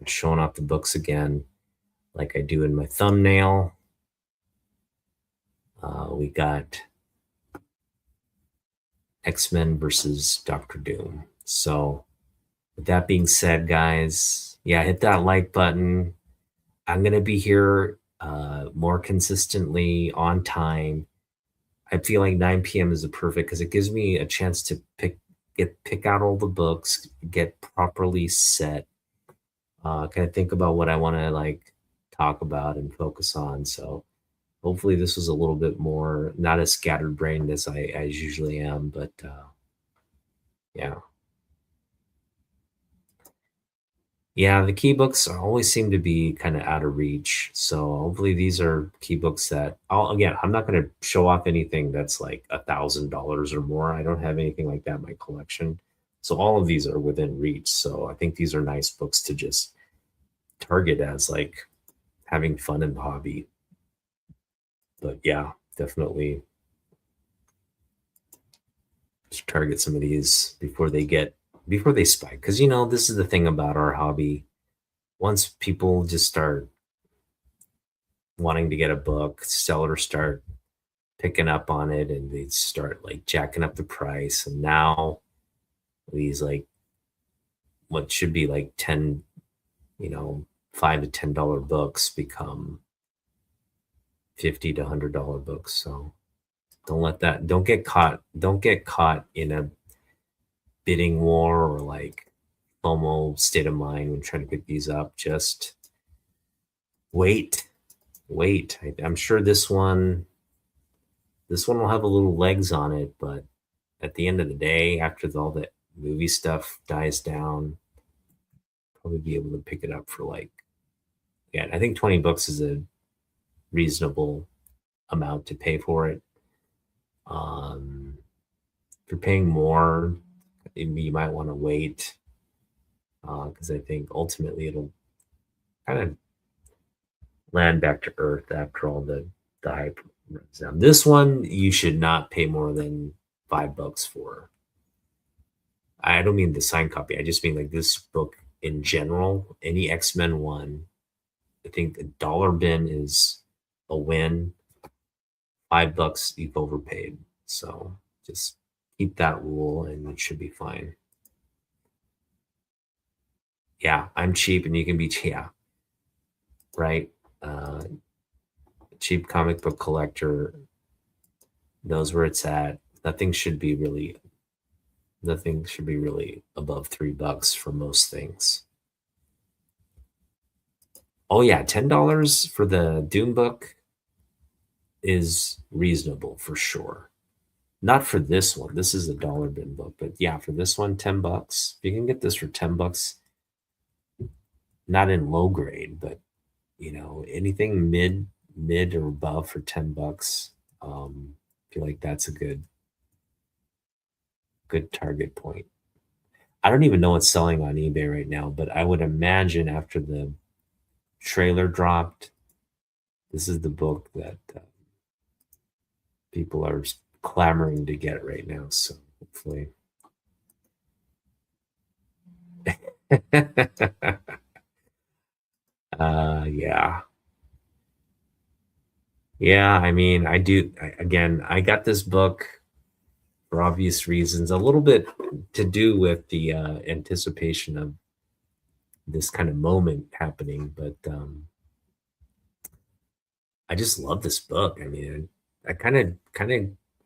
of showing off the books again, like I do in my thumbnail. We got Xmen versus Doctor Doom. So, with that being said, guys, yeah, hit that like button. I'm gonna be here more consistently on time. I feel like 9 p.m. is the perfect because it gives me a chance to pick out all the books, get properly set, kind of think about what I want to like talk about and focus on. So hopefully this was a little bit more not as scatterbrained as I usually am, but yeah. Yeah, the key books always seem to be kind of out of reach. So hopefully these are key books that I'm not going to show off anything that's like $1,000 or more. I don't have anything like that in my collection. So all of these are within reach. So I think these are nice books to just target as like having fun in the hobby. But yeah, definitely just target some of these before they spike. Because this is the thing about our hobby. Once people just start wanting to get a book, sellers start picking up on it and they start like jacking up the price. And now these like what should be like 10, $5 to $10 books become $50 to $100 books. So don't get caught in a bidding war or like FOMO state of mind when trying to pick these up. Just wait. I'm sure this one will have a little legs on it, but at the end of the day, after all that movie stuff dies down, probably be able to pick it up for like, yeah, I think 20 bucks is a reasonable amount to pay for it. If you're paying more, you might want to wait because I think ultimately it'll kind of land back to earth after all the hype runs down. This one you should not pay more than $5 for. I don't mean the signed copy. I just mean like this book in general. Any Xmen one, I think the dollar bin is a win. $5 you've overpaid. So just keep that rule and it should be fine. Yeah, I'm cheap and you can be cheap. Yeah, right. Cheap comic book collector knows where it's at. Nothing should be really above $3 for most things. Oh yeah, $10 for the Doom book is reasonable for sure. Not for this one. This is a dollar bin book, but yeah, for this one, $10. You can get this for $10, not in low grade, but anything mid or above for $10. I feel like that's a good target point. I don't even know what's selling on eBay right now, but I would imagine after the trailer dropped, this is the book that people are clamoring to get right now. So hopefully. Yeah. Yeah, I mean, I got this book for obvious reasons, a little bit to do with the anticipation of this kind of moment happening, but I just love this book. I mean, I kind of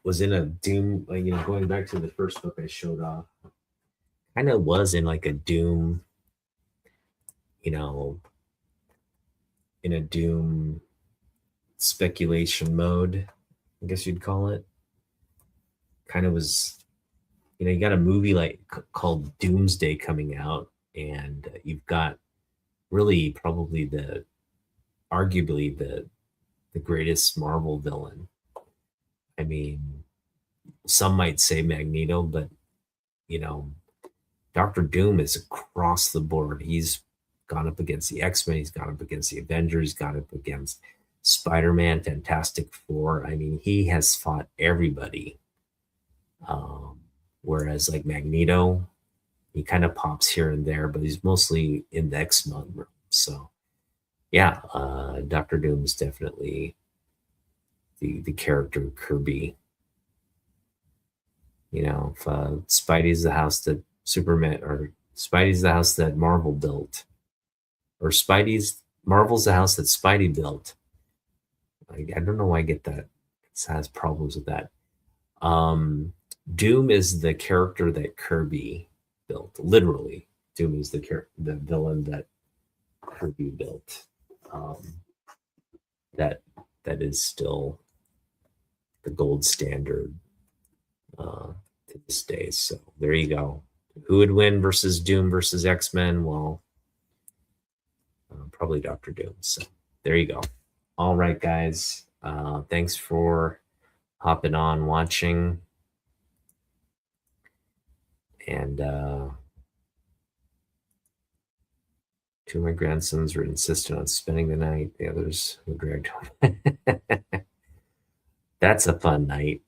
was in a Doom, like, going back to the first book I showed off, kind of was in like a Doom, in a Doom speculation mode, I guess you'd call it. Kind of was, you got a movie like called Doomsday coming out, and you've got really probably arguably the greatest Marvel villain. I mean, some might say Magneto, but you know, Doctor Doom is across the board. He's gone up against the X-Men, he's gone up against the Avengers, gone up against Spider-Man, Fantastic Four. I mean, he has fought everybody. Whereas like Magneto, he kind of pops here and there, but he's mostly in the X-Men room. So yeah, Doctor Doom is definitely the character Kirby. You know, if Spidey's the house that Superman, or Spidey's the house that Marvel built, or Marvel's the house that Spidey built. I don't know why I get that. It has problems with that. Doom is the character that Kirby built. Literally, Doom is the villain that Kirby built. That is still the gold standard to this day. So there you go. Who would win versus Doom versus X-Men? Well, probably Doctor Doom. So there you go. All right, guys. Thanks for hopping on, watching. And two of my grandsons were insistent on spending the night. The others were dragged home. That's a fun night.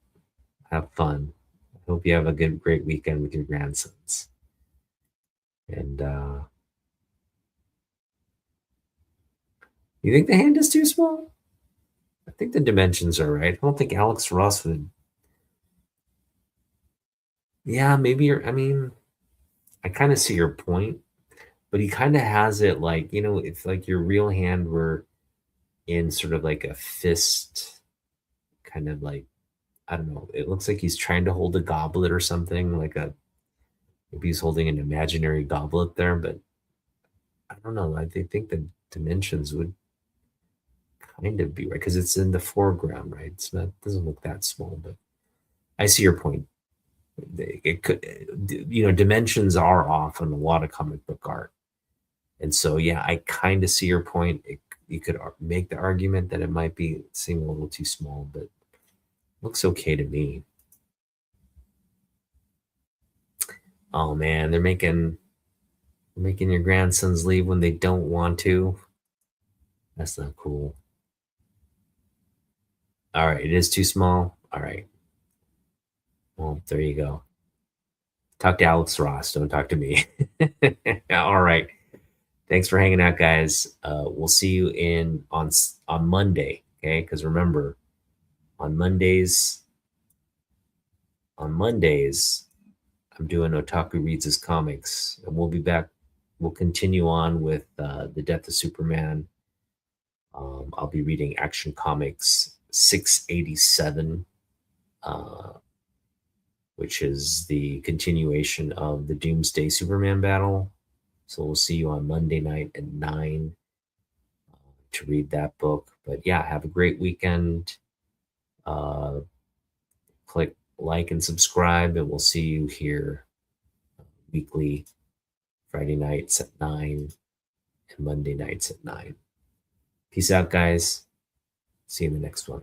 Have fun. I hope you have a great weekend with your grandsons. And you think the hand is too small? I think the dimensions are right. I don't think Alex Ross would. Yeah, maybe I mean, I kind of see your point, but he kind of has it like, you know, if like your real hand were in sort of like a fist, kind of like, I don't know, it looks like he's trying to hold a goblet or something, maybe he's holding an imaginary goblet there, but I don't know. I think the dimensions would kind of be right because it's in the foreground, right? It's not, doesn't look that small, but I see your point. It could, you know, dimensions are off in a lot of comic book art. And so, yeah, I kind of see your point. You could make the argument that it might be seem a little too small, but looks okay to me. Oh man, they're making your grandsons leave when they don't want to. That's not cool. All right, it is too small. All right. Well, there you go. Talk to Alex Ross. Don't talk to me. All right. Thanks for hanging out, guys. We'll see you on Monday. Okay, because remember, on Mondays, I'm doing Otaku Reads His Comics, and we'll be back. We'll continue on with the Death of Superman. I'll be reading Action Comics 687, which is the continuation of the Doomsday Superman battle. So we'll see you on Monday night at 9 to read that book. But yeah, have a great weekend. Click like and subscribe, and we'll see you here weekly, Friday nights at 9 and Monday nights at 9. Peace out, guys. See you in the next one.